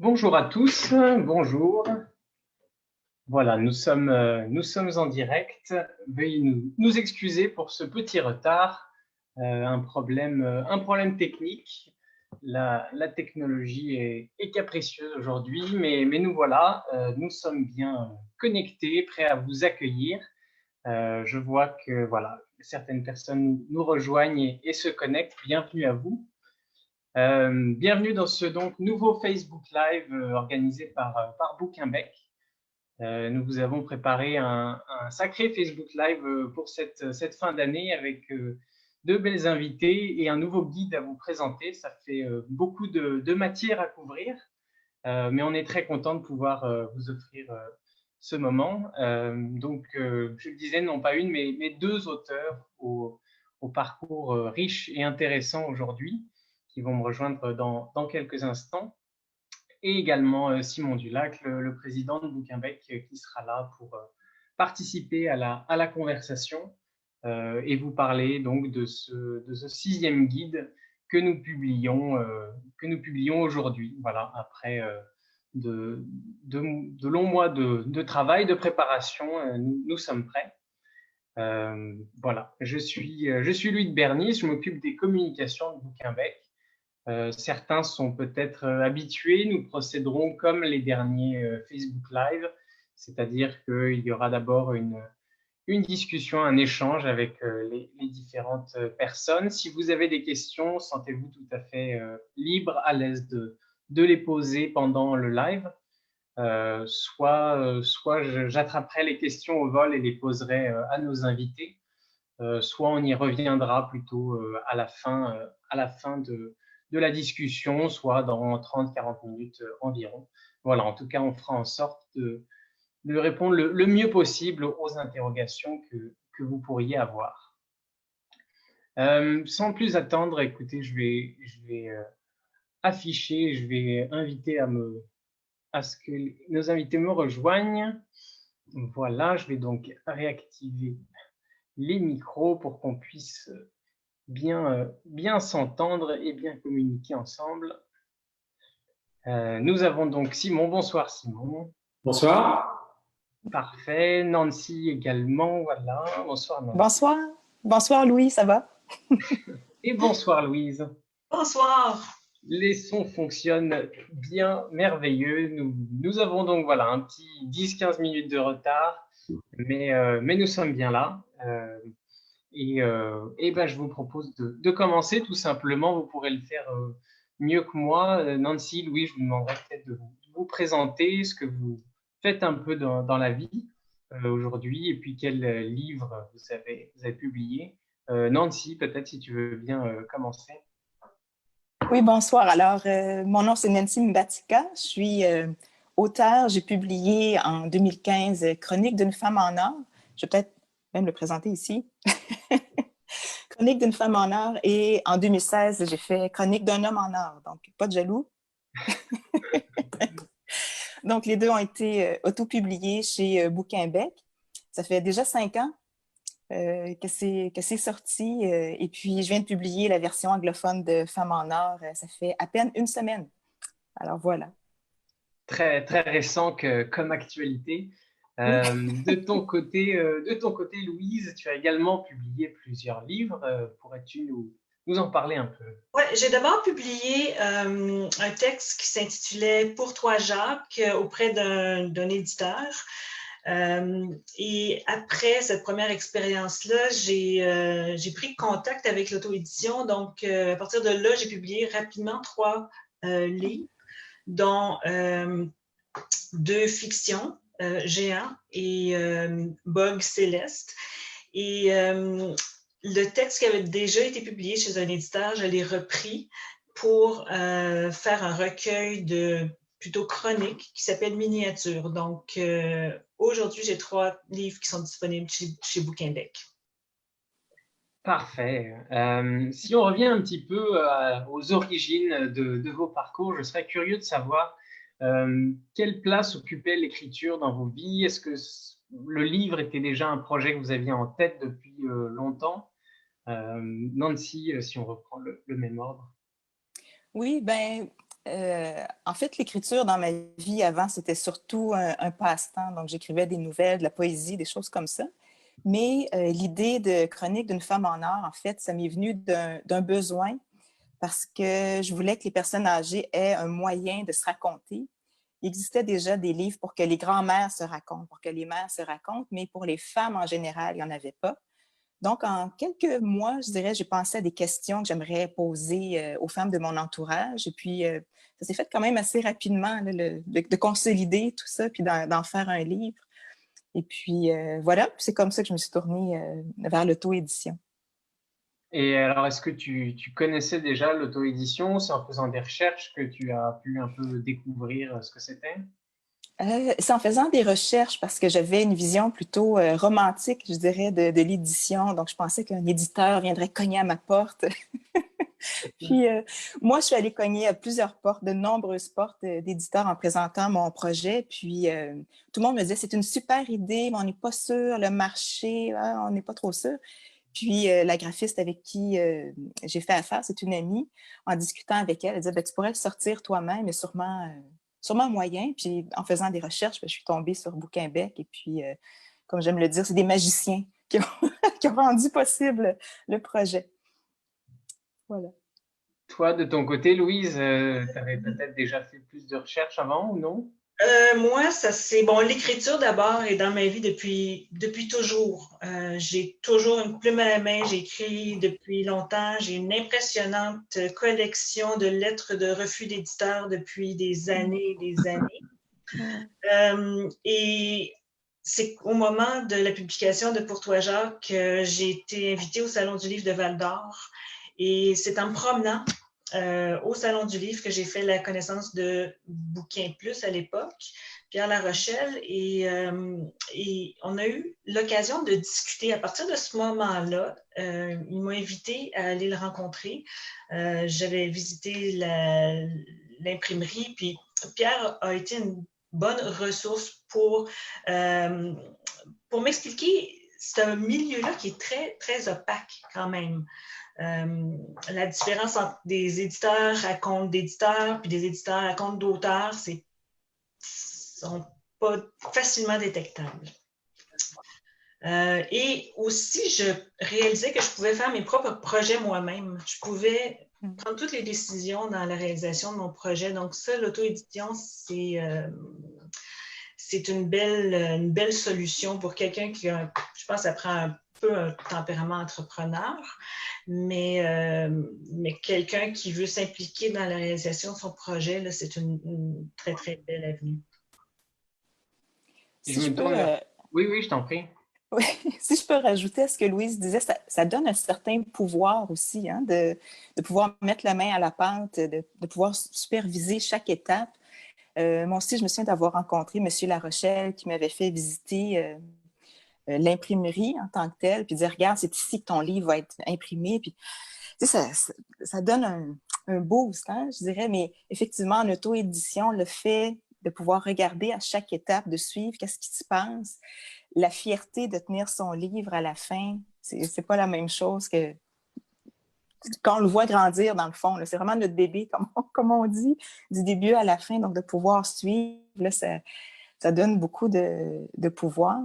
Bonjour à tous, bonjour. Voilà, nous sommes en direct. Veuillez nous excuser pour ce petit retard, un problème technique. La technologie est capricieuse aujourd'hui, mais nous voilà, nous sommes bien connectés, prêts à vous accueillir. Je vois que voilà, certaines personnes nous rejoignent et se connectent. Bienvenue à vous. Bienvenue dans ce donc nouveau Facebook Live organisé par Bouquinbec. Nous vous avons préparé un sacré Facebook Live pour cette fin d'année avec deux belles invités et un nouveau guide à vous présenter. Ça fait beaucoup de matière à couvrir, mais on est très content de pouvoir vous offrir ce moment. Je le disais, non pas une, mais deux auteurs au parcours riche et intéressant aujourd'hui qui vont me rejoindre dans quelques instants. Et également Simon Dulac, le président de Bouquinbec, qui sera là pour participer à la conversation et vous parler donc de ce sixième guide que nous publions aujourd'hui. Voilà, après de longs mois de travail, de préparation, nous sommes prêts. Voilà, je suis Louis de Bernis, je m'occupe des communications de Bouquinbec. Certains sont peut-être habitués, nous procéderons comme les derniers Facebook Live, c'est-à-dire qu'il y aura d'abord une discussion, un échange avec les différentes personnes. Si vous avez des questions, sentez-vous tout à fait libre, à l'aise de les poser pendant le live. Soit j'attraperai les questions au vol et les poserai à nos invités, soit on y reviendra plutôt à la fin de la discussion, soit dans 30-40 minutes environ. Voilà, en tout cas, on fera en sorte de répondre le mieux possible aux interrogations que vous pourriez avoir. Sans plus attendre, écoutez, je vais afficher, je vais inviter à ce que nos invités me rejoignent. Voilà, je vais donc réactiver les micros pour qu'on puisse bien s'entendre et bien communiquer ensemble. Nous avons donc Simon. Bonsoir Simon. Bonsoir. Parfait. Nancy également. Voilà. Bonsoir Nancy. Bonsoir. Bonsoir Louis, ça va? Et bonsoir Louise. Bonsoir. Les sons fonctionnent bien, merveilleux. Nous avons donc voilà un petit 10-15 minutes de retard, mais nous sommes bien là. Je vous propose de commencer tout simplement. Vous pourrez le faire mieux que moi. Nancy, Louis, je vous demanderai peut-être de vous présenter ce que vous faites un peu dans la vie aujourd'hui et puis quel livre vous avez publié. Nancy, peut-être si tu veux bien commencer. Oui, bonsoir. Alors, mon nom, c'est Nancy Mbatika. Je suis auteure. J'ai publié en 2015 Chronique d'une femme en or. Je vais peut-être même le présenter ici. Chronique d'une femme en or. Et en 2016, j'ai fait Chronique d'un homme en or. Donc, pas de jaloux. Donc, les deux ont été auto-publiés chez Bouquinbec. Ça fait déjà 5 ans que c'est sorti. Et puis, je viens de publier la version anglophone de Femmes en or. Ça fait à peine une semaine. Alors, voilà. Très, très récent comme actualité. De ton côté, Louise, tu as également publié plusieurs livres. Pourrais-tu nous en parler un peu? Ouais, j'ai d'abord publié un texte qui s'intitulait Pour toi, Jacques, auprès d'un éditeur. Et après cette première expérience-là, j'ai pris contact avec l'auto-édition. Donc, à partir de là, j'ai publié rapidement 3 livres, dont 2 fictions, Géant et Bug Céleste. Et le texte qui avait déjà été publié chez un éditeur, je l'ai repris pour faire un recueil plutôt chronique qui s'appelle Miniature. Donc, aujourd'hui, j'ai 3 livres qui sont disponibles chez Bouquinbec. Parfait. Si on revient un petit peu aux origines de vos parcours, je serais curieux de savoir quelle place occupait l'écriture dans vos vies. Est-ce que le livre était déjà un projet que vous aviez en tête depuis longtemps? Nancy, si on reprend le même ordre. Oui, ben En fait, l'écriture dans ma vie avant, c'était surtout un passe-temps. Donc, j'écrivais des nouvelles, de la poésie, des choses comme ça. Mais l'idée de chronique d'une femme en art, en fait, ça m'est venu d'un besoin parce que je voulais que les personnes âgées aient un moyen de se raconter. Il existait déjà des livres pour que les grands-mères se racontent, pour que les mères se racontent, mais pour les femmes en général, il n'y en avait pas. Donc, en quelques mois, je dirais, j'ai pensé à des questions que j'aimerais poser aux femmes de mon entourage. Et puis, ça s'est fait quand même assez rapidement, là, de consolider tout ça, puis d'en faire un livre. Et puis, voilà, c'est comme ça que je me suis tournée vers l'auto-édition. Et alors, est-ce que tu connaissais déjà l'auto-édition? C'est en faisant des recherches que tu as pu un peu découvrir ce que c'était? C'est en faisant des recherches parce que j'avais une vision plutôt romantique, je dirais, de l'édition. Donc, je pensais qu'un éditeur viendrait cogner à ma porte. Puis, moi, je suis allée cogner à plusieurs portes, de nombreuses portes d'éditeurs en présentant mon projet. Puis, tout le monde me disait, c'est une super idée, mais on n'est pas sûr, le marché, hein, on n'est pas trop sûr. Puis, la graphiste avec qui j'ai fait affaire, c'est une amie. En discutant avec elle, elle disait, ben, tu pourrais le sortir toi-même, mais sûrement moyen. Puis, en faisant des recherches, ben, je suis tombée sur Bouquinbec. Et puis, comme j'aime le dire, c'est des magiciens qui ont, qui ont rendu possible le projet. Voilà. Toi, de ton côté, Louise, tu avais peut-être déjà fait plus de recherches avant ou non? Moi, ça c'est bon. L'écriture d'abord est dans ma vie depuis toujours. J'ai toujours une plume à la main. J'écris depuis longtemps. J'ai une impressionnante collection de lettres de refus d'éditeurs depuis des années et des années. Et c'est au moment de la publication de Pour toi, Jacques, que j'ai été invitée au Salon du livre de Val-d'Or. Et c'est en me promenant au Salon du livre que j'ai fait la connaissance de Bouquin Plus à l'époque, Pierre Larochelle, et on a eu l'occasion de discuter. À partir de ce moment-là, il m'a invité à aller le rencontrer. J'avais visité l'imprimerie, puis Pierre a été une bonne ressource pour m'expliquer. C'est un milieu-là qui est très, très opaque quand même. La différence entre des éditeurs à compte d'éditeurs puis des éditeurs à compte d'auteurs, sont pas facilement détectables. Et aussi, je réalisais que je pouvais faire mes propres projets moi-même. Je pouvais prendre toutes les décisions dans la réalisation de mon projet. Donc ça, l'auto-édition, c'est une belle solution pour quelqu'un qui a, je pense, ça prend un peu un tempérament entrepreneur, mais quelqu'un qui veut s'impliquer dans la réalisation de son projet, là, c'est une très, très belle avenue. Si je peux, Oui, oui, je t'en prie. oui, si je peux rajouter à ce que Louise disait, ça donne un certain pouvoir aussi, hein, de pouvoir mettre la main à la pâte, de pouvoir superviser chaque étape. Moi aussi, je me souviens d'avoir rencontré M. Larochelle qui m'avait fait visiter l'imprimerie en tant que telle, puis dire, regarde, c'est ici que ton livre va être imprimé. Puis, tu sais, ça donne un boost, hein, je dirais, mais effectivement, en auto-édition, le fait de pouvoir regarder à chaque étape, de suivre qu'est-ce qui se passe, la fierté de tenir son livre à la fin, c'est pas la même chose que quand on le voit grandir, dans le fond. C'est vraiment notre bébé, comme on dit, du début à la fin. Donc, de pouvoir suivre, là, ça donne beaucoup de pouvoir.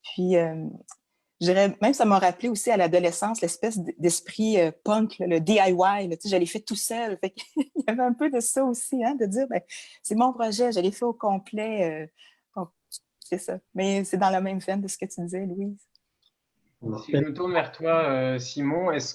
Puis, je dirais, même ça m'a rappelé aussi à l'adolescence l'espèce d'esprit punk, là, le DIY. Là, je l'ai fait tout seul. Fait il y avait un peu de ça aussi, hein, de dire, ben, c'est mon projet, je l'ai fait au complet. Donc, c'est ça. Mais c'est dans la même veine de ce que tu disais, Louise. Si je me tourne vers toi, Simon, est-ce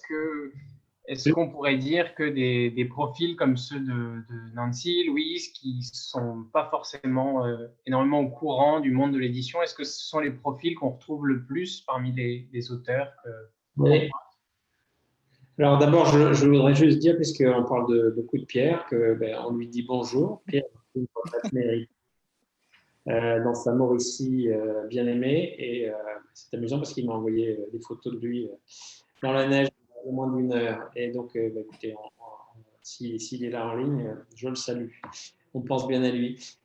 qu'on pourrait dire que des profils comme ceux de Nancy, Louise, qui ne sont pas forcément énormément au courant du monde de l'édition, est-ce que ce sont les profils qu'on retrouve le plus parmi les auteurs Oui. Alors d'abord, je voudrais juste dire, puisqu'on parle beaucoup de Pierre, on lui dit bonjour. Pierre, dans sa Mauricie bien aimée. Et c'est amusant parce qu'il m'a envoyé des photos de lui dans la neige il y a moins d'une heure. Et donc, écoutez, s'il est là en ligne, je le salue. On pense bien à lui.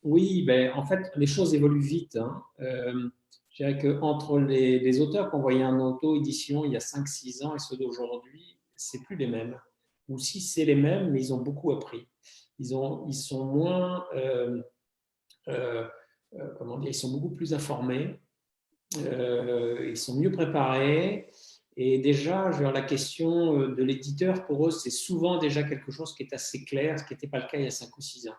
Oui, en fait, les choses évoluent vite. Hein. Je dirais qu'entre les auteurs qu'on voyait en auto-édition il y a 5-6 ans et ceux d'aujourd'hui, c'est plus les mêmes. ou si c'est les mêmes, mais ils ont beaucoup appris. Ils sont moins, comment dire, ils sont beaucoup plus informés, ils sont mieux préparés. Et déjà, la question de l'éditeur, pour eux, c'est souvent déjà quelque chose qui est assez clair, ce qui n'était pas le cas il y a 5 ou 6 ans.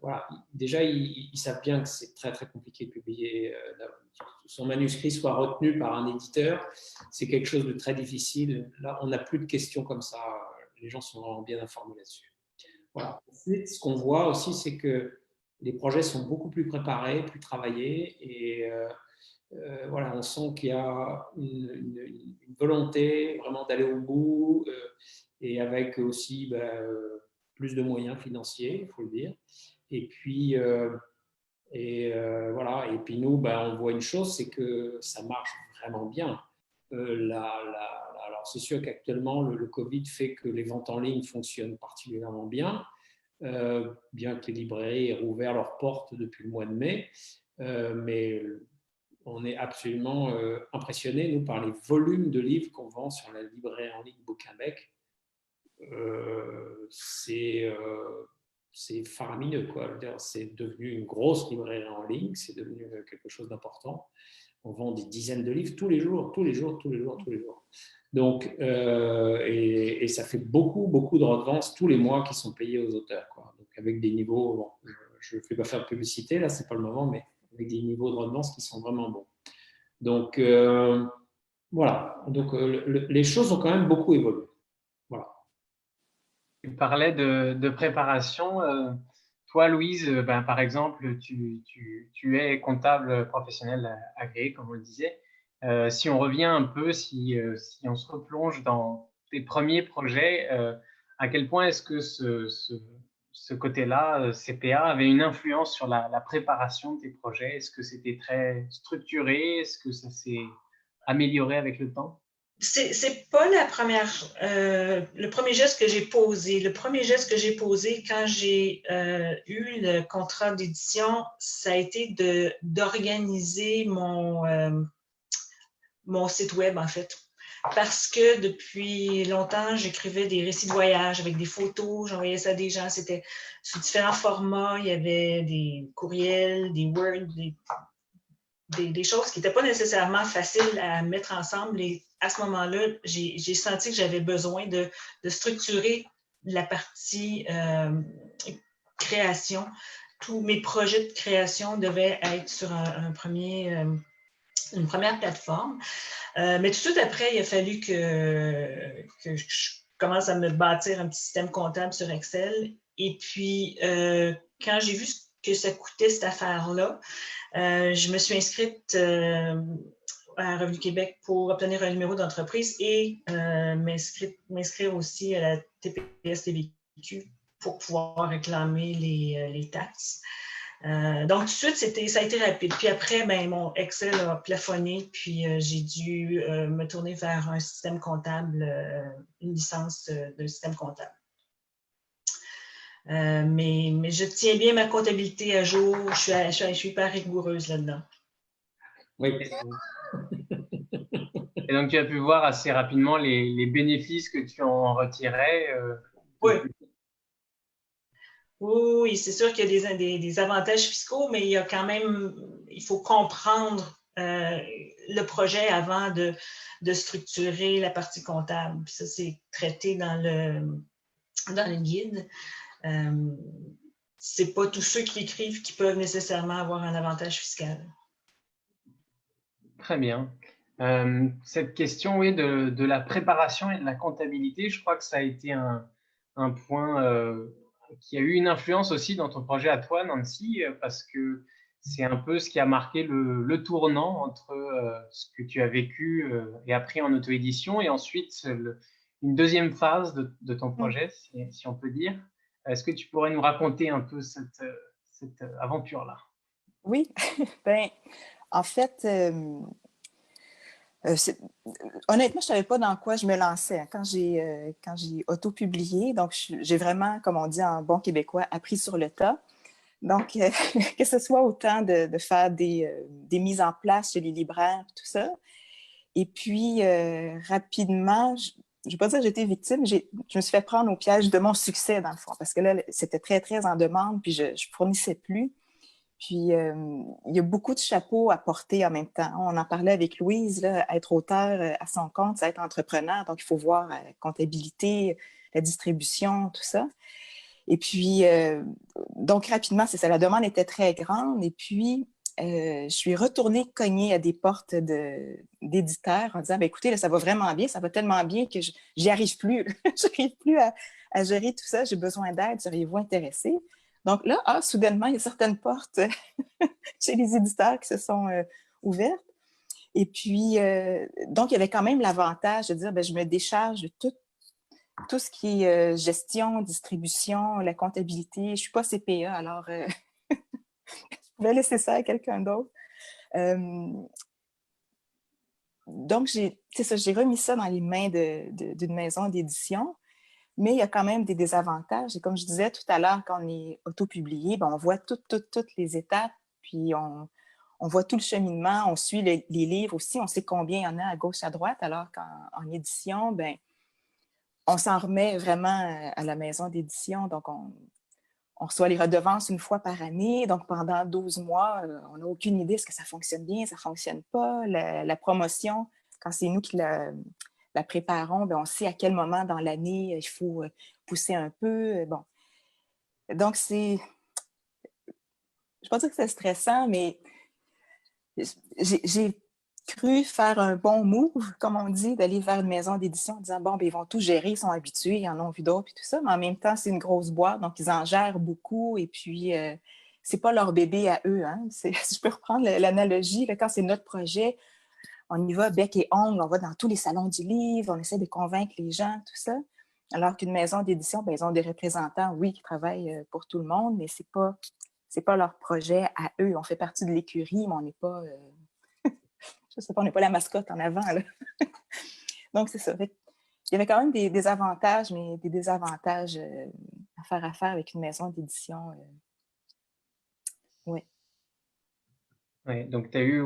Voilà. Déjà, ils savent bien que c'est très, très compliqué de publier, que son manuscrit soit retenu par un éditeur. C'est quelque chose de très difficile. Là, on n'a plus de questions comme ça. Les gens sont vraiment bien informés là-dessus. Voilà. Ensuite, ce qu'on voit aussi, c'est que les projets sont beaucoup plus préparés, plus travaillés. Et voilà, on sent qu'il y a une volonté vraiment d'aller au bout et avec aussi plus de moyens financiers, il faut le dire. Et puis, voilà. Et puis nous, on voit une chose, c'est que ça marche vraiment bien. Alors, c'est sûr qu'actuellement, le Covid fait que les ventes en ligne fonctionnent particulièrement bien, bien que les librairies aient rouvert leurs portes depuis le mois de mai. Mais on est absolument impressionné, nous, par les volumes de livres qu'on vend sur la librairie en ligne Bouquinbec. C'est faramineux, quoi. C'est devenu une grosse librairie en ligne, c'est devenu quelque chose d'important. On vend des dizaines de livres tous les jours. Donc, et ça fait beaucoup de redevances tous les mois qui sont payés aux auteurs, quoi. Donc, avec des niveaux, bon, je ne vais pas faire de publicité, là, c'est pas le moment, mais avec des niveaux de redevances qui sont vraiment bons. Donc, voilà. Donc, les choses ont quand même beaucoup évolué. Voilà. Tu parlais de préparation. Toi, Louise, par exemple, tu es comptable professionnel agréé, comme on le disait. Si on revient un peu, si on se replonge dans tes premiers projets, à quel point est-ce que ce côté-là, CPA, avait une influence sur la préparation de tes projets? Est-ce que c'était très structuré? Est-ce que ça s'est amélioré avec le temps? C'est pas le premier geste que j'ai posé. Le premier geste que j'ai posé quand j'ai eu le contrat d'édition, ça a été d'organiser mon site web, en fait. Parce que depuis longtemps, j'écrivais des récits de voyage avec des photos, j'envoyais ça à des gens, c'était sous différents formats, il y avait des courriels, des Word, des choses qui n'étaient pas nécessairement faciles à mettre ensemble. Et à ce moment-là, j'ai senti que j'avais besoin de structurer la partie création. Tous mes projets de création devaient être sur une première plateforme. Mais tout de suite après, il a fallu que je commence à me bâtir un petit système comptable sur Excel. Et puis, quand j'ai vu ce que ça coûtait, cette affaire-là, je me suis inscrite à Revenu Québec pour obtenir un numéro d'entreprise et m'inscrire aussi à la TPS-TVQ pour pouvoir réclamer les taxes. Donc, tout de suite, ça a été rapide. Puis après, mon Excel a plafonné, puis j'ai dû me tourner vers un système comptable, une licence de système comptable. Mais je tiens bien ma comptabilité à jour. Je suis hyper rigoureuse là-dedans. Oui. Et donc, tu as pu voir assez rapidement les bénéfices que tu en retirais. Oui. Oui, c'est sûr qu'il y a des avantages fiscaux, mais il y a quand même, il faut comprendre le projet avant de structurer la partie comptable. Puis ça, c'est traité dans le guide. C'est pas tous ceux qui écrivent qui peuvent nécessairement avoir un avantage fiscal. Très bien. Cette question, oui, de la préparation et de la comptabilité, je crois que ça a été un point qui a eu une influence aussi dans ton projet à toi, Nancy, parce que c'est un peu ce qui a marqué le tournant entre ce que tu as vécu et appris en auto-édition et ensuite une deuxième phase de ton projet, si on peut dire. Est-ce que tu pourrais nous raconter un peu cette aventure-là? Oui, en fait, honnêtement, je ne savais pas dans quoi je me lançais quand j'ai auto-publié. Donc, j'ai vraiment, comme on dit en bon québécois, appris sur le tas. Donc, que ce soit autant de faire des mises en place chez les libraires, tout ça. Et puis, rapidement, je ne vais pas dire que j'ai été victime, je me suis fait prendre au piège de mon succès, dans le fond, parce que là, c'était très, très en demande, puis je ne fournissais plus. Puis, il y a beaucoup de chapeaux à porter en même temps. On en parlait avec Louise, là, être auteur à son compte, c'est être entrepreneur, donc il faut voir la comptabilité, la distribution, tout ça. Et puis, donc rapidement, c'est ça, la demande était très grande, et puis je suis retournée cogner à des portes d'éditeurs en disant, ben, écoutez, là, ça va vraiment bien, ça va tellement bien que j'y arrive plus. J'arrive plus à gérer tout ça, j'ai besoin d'aide, seriez-vous intéressé? Donc là, soudainement, il y a certaines portes chez les éditeurs qui se sont ouvertes. Et puis, donc, il y avait quand même l'avantage de dire, ben, je me décharge de tout ce qui est gestion, distribution, la comptabilité. Je ne suis pas CPA, alors je pouvais laisser ça à quelqu'un d'autre. Donc, j'ai remis ça dans les mains d'une maison d'édition. Mais il y a quand même des désavantages. Et comme je disais tout à l'heure, quand on est auto-publié, ben, on voit toutes les étapes, puis on voit tout le cheminement, on suit les livres aussi, on sait combien il y en a à gauche, à droite, alors qu'en édition, ben, on s'en remet vraiment à la maison d'édition. Donc, on reçoit les redevances une fois par année. Donc, pendant 12 mois, on n'a aucune idée est-ce que ça fonctionne bien, ça ne fonctionne pas. La promotion, quand c'est nous qui la préparons, bien, on sait à quel moment dans l'année il faut pousser un peu. Bon. Donc, je ne vais pas dire que c'est stressant, mais j'ai cru faire un bon move, comme on dit, d'aller vers une maison d'édition en disant, bon, bien, ils vont tout gérer, ils sont habitués, ils en ont vu d'autres et tout ça, mais en même temps, c'est une grosse boîte, donc ils en gèrent beaucoup et puis c'est pas leur bébé à eux. Hein. Si je peux reprendre l'analogie, là, quand c'est notre projet, on y va bec et ongle, on va dans tous les salons du livre, on essaie de convaincre les gens, tout ça. Alors qu'une maison d'édition, ben, ils ont des représentants, oui, qui travaillent pour tout le monde, mais c'est pas leur projet à eux. On fait partie de l'écurie, mais on n'est pas, je sais pas, on n'est pas la mascotte en avant. Là. Donc, c'est ça. Il y avait quand même des avantages, mais des désavantages à faire avec une maison d'édition. Oui. Ouais, donc, tu as eu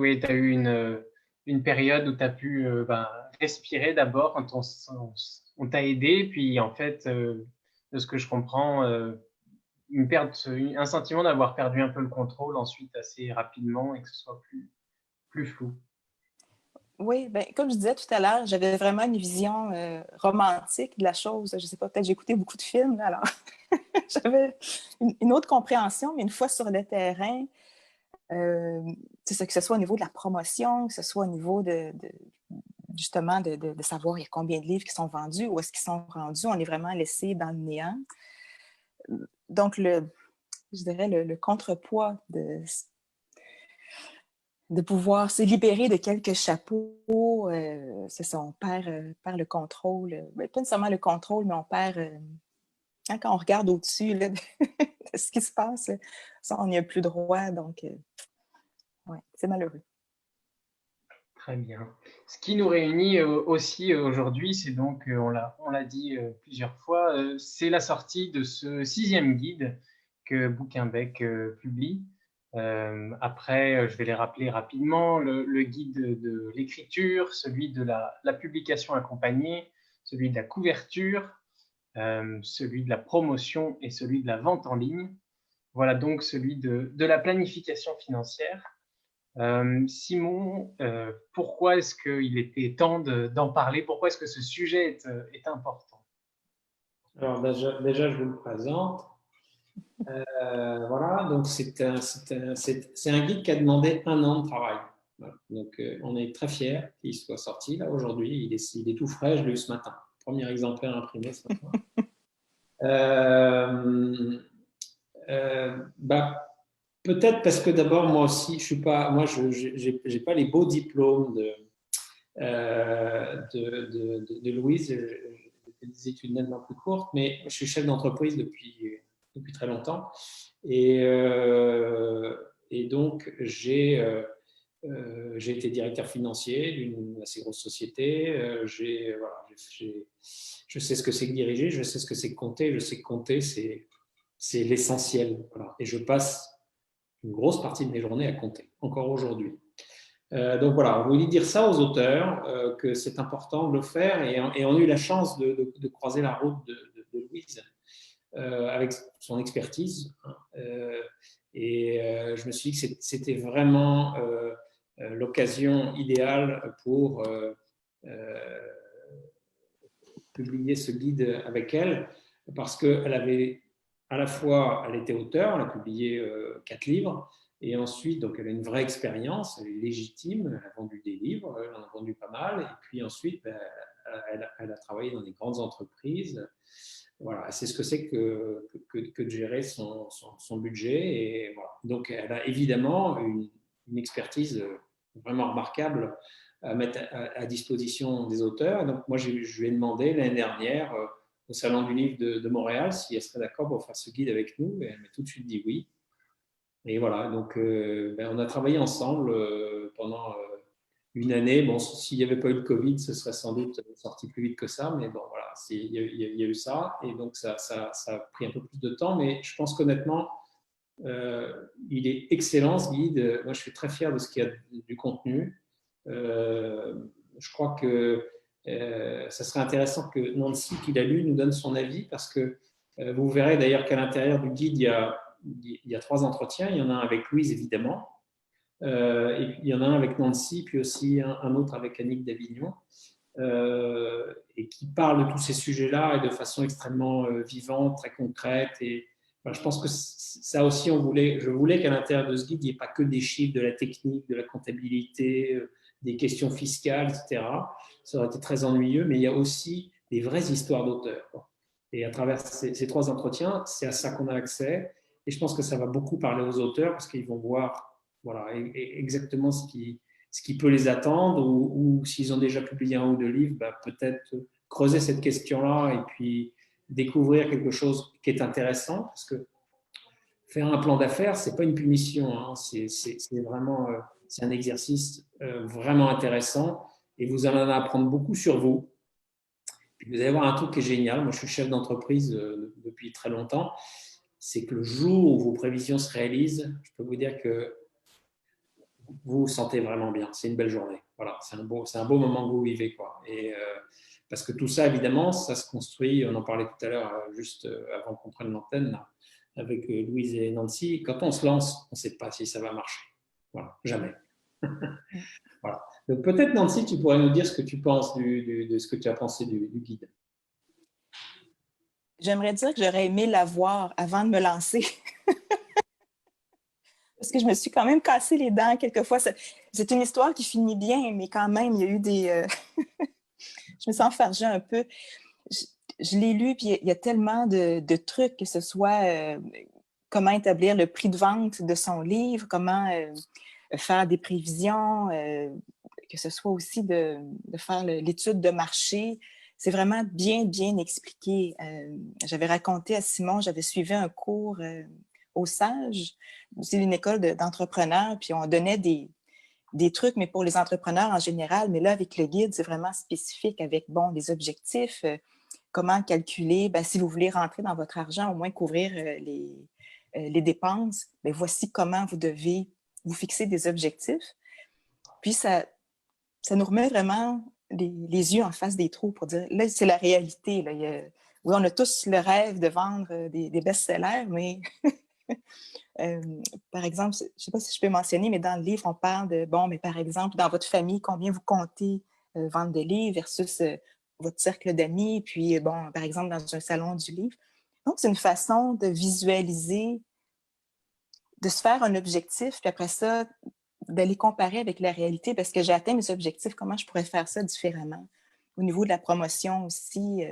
une période où tu as pu respirer d'abord quand on t'a aidé, puis en fait, de ce que je comprends, un sentiment d'avoir perdu un peu le contrôle ensuite assez rapidement et que ce soit plus flou. Oui, ben, comme je disais tout à l'heure, j'avais vraiment une vision romantique de la chose. Je ne sais pas, peut-être j'ai écouté beaucoup de films, là, alors j'avais une autre compréhension, mais une fois sur le terrain, c'est ça, que ce soit au niveau de la promotion, que ce soit au niveau justement de savoir il y a combien de livres qui sont vendus, où est-ce qu'ils sont rendus, on est vraiment laissé dans le néant. Donc, je dirais le contrepoids de pouvoir se libérer de quelques chapeaux, c'est ça, on perd le contrôle. Pas nécessairement le contrôle, mais on perd, quand on regarde au-dessus là, de ce qui se passe, ça, on n'y a plus droit, donc ouais, c'est malheureux. Très bien. Ce qui nous réunit aussi aujourd'hui, c'est donc, on l'a dit plusieurs fois, c'est la sortie de ce 6e guide que Bouquinbec publie. Après, je vais les rappeler rapidement, le guide de l'écriture, celui de la publication accompagnée, celui de la couverture, celui de la promotion et celui de la vente en ligne. Voilà donc celui de la planification financière. Simon, pourquoi est-ce qu'il était temps d'en parler? Pourquoi est-ce que ce sujet est important? Alors déjà, je vous le présente. Voilà, donc c'est un guide qui a demandé 1 an de travail. Voilà. Donc on est très fiers qu'il soit sorti là aujourd'hui. Il est tout frais, je l'ai eu ce matin. Premier exemplaire imprimé ce matin. Peut-être parce que d'abord moi aussi je j'ai pas les beaux diplômes de Louise. J'ai des études nettement plus courtes, mais je suis chef d'entreprise depuis très longtemps et donc j'ai été directeur financier d'une assez grosse société. Je sais ce que c'est que diriger, je sais ce que c'est que compter. Je sais que compter, c'est l'essentiel. Voilà. Et je passe une grosse partie de mes journées à compter, encore aujourd'hui. Donc voilà, on voulait dire ça aux auteurs, que c'est important de le faire, et on a eu la chance de croiser la route de Louise avec son expertise. Je me suis dit que c'était vraiment l'occasion idéale pour publier ce guide avec elle, parce qu'elle avait à la fois, elle était auteure, elle a publié 4 livres, et ensuite, donc elle a une vraie expérience, elle est légitime, elle a vendu des livres, elle en a vendu pas mal, et puis ensuite, elle a travaillé dans des grandes entreprises. Voilà, c'est ce que c'est que de gérer son budget. Et voilà. Donc, elle a évidemment une expertise vraiment remarquable à mettre à disposition des auteurs. Donc, moi, je lui ai demandé l'année dernière au Salon du Livre de Montréal si elle serait d'accord pour faire ce guide avec nous. Et elle m'a tout de suite dit oui. Et voilà, donc on a travaillé ensemble pendant une année. Bon, s'il n'y avait pas eu de Covid, ce serait sans doute sorti plus vite que ça. Mais bon, voilà, il y a eu ça. Et donc, ça a pris un peu plus de temps. Mais je pense qu'honnêtement, il est excellent ce guide. Moi, je suis très fier de ce qu'il y a du contenu. Je crois que ça serait intéressant que Nancy, qui l'a lu, nous donne son avis, parce que vous verrez d'ailleurs qu'à l'intérieur du guide, il y a 3 entretiens. Il y en a un avec Louise, évidemment. Et il y en a un avec Nancy, puis aussi un autre avec Annick d'Avignon, et qui parle de tous ces sujets-là et de façon extrêmement vivante, très concrète. Et je pense que ça aussi, je voulais qu'à l'intérieur de ce guide, il n'y ait pas que des chiffres, de la technique, de la comptabilité, des questions fiscales, etc. Ça aurait été très ennuyeux, mais il y a aussi des vraies histoires d'auteurs. Et à travers ces 3 entretiens, c'est à ça qu'on a accès. Et je pense que ça va beaucoup parler aux auteurs, parce qu'ils vont voir exactement ce qui peut les attendre, ou s'ils ont déjà publié 1 ou 2 livres, peut-être creuser cette question-là et puis découvrir quelque chose qui est intéressant, parce que faire un plan d'affaires, c'est pas une punition, hein. C'est vraiment c'est un exercice vraiment intéressant, et vous allez en apprendre beaucoup sur vous. Puis vous allez voir un truc qui est génial. Moi, je suis chef d'entreprise depuis très longtemps. C'est que le jour où vos prévisions se réalisent, je peux vous dire que vous vous sentez vraiment bien. C'est une belle journée. Voilà, c'est un beau moment que vous vivez, quoi. Et parce que tout ça, évidemment, ça se construit. On en parlait tout à l'heure, juste avant qu'on prenne l'antenne, avec Louise et Nancy. Quand on se lance, on ne sait pas si ça va marcher. Voilà, jamais. Voilà. Donc peut-être, Nancy, tu pourrais nous dire ce que tu penses de ce que tu as pensé du guide. J'aimerais dire que j'aurais aimé la voir avant de me lancer. Parce que je me suis quand même cassé les dents quelquefois. C'est une histoire qui finit bien, mais quand même, il y a eu des... je me suis enfargée un peu. Je l'ai lu, puis il y a tellement de trucs, que ce soit comment établir le prix de vente de son livre, comment faire des prévisions, que ce soit aussi de faire l'étude de marché. C'est vraiment bien, bien expliqué. J'avais raconté à Simon, j'avais suivi un cours au SAGE, c'est une école d'entrepreneurs, puis on donnait des trucs, mais pour les entrepreneurs en général. Mais là, avec le guide, c'est vraiment spécifique avec, des objectifs, comment calculer, si vous voulez rentrer dans votre argent, au moins couvrir les dépenses, voici comment vous devez vous fixer des objectifs. Puis, ça nous remet vraiment les yeux en face des trous pour dire, là, c'est la réalité. Là. Oui, on a tous le rêve de vendre des best-sellers, mais par exemple, je ne sais pas si je peux mentionner, mais dans le livre, on parle de, mais par exemple, dans votre famille, combien vous comptez vendre de livres versus votre cercle d'amis, puis par exemple, dans un salon du livre. Donc, c'est une façon de visualiser, de se faire un objectif, puis après ça, d'aller comparer avec la réalité, parce que j'ai atteint mes objectifs, comment je pourrais faire ça différemment? Au niveau de la promotion aussi,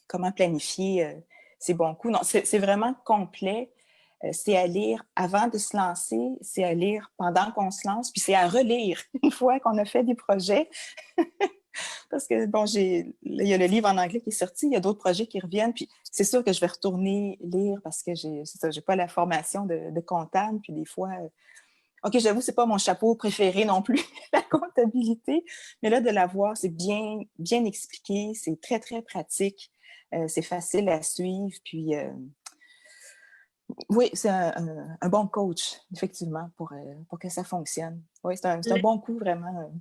comment planifier ces bons coups? Non, c'est vraiment complet. C'est à lire avant de se lancer, c'est à lire pendant qu'on se lance, puis c'est à relire une fois qu'on a fait des projets. Parce que, il y a le livre en anglais qui est sorti, il y a d'autres projets qui reviennent, puis c'est sûr que je vais retourner lire parce que j'ai pas la formation de comptable, puis des fois... OK, j'avoue, c'est pas mon chapeau préféré non plus, la comptabilité, mais là, de la voir, c'est bien, bien expliqué, c'est très, très pratique, c'est facile à suivre, puis Oui, c'est un bon coach, effectivement, pour que ça fonctionne. Oui, c'est un bon coup, vraiment.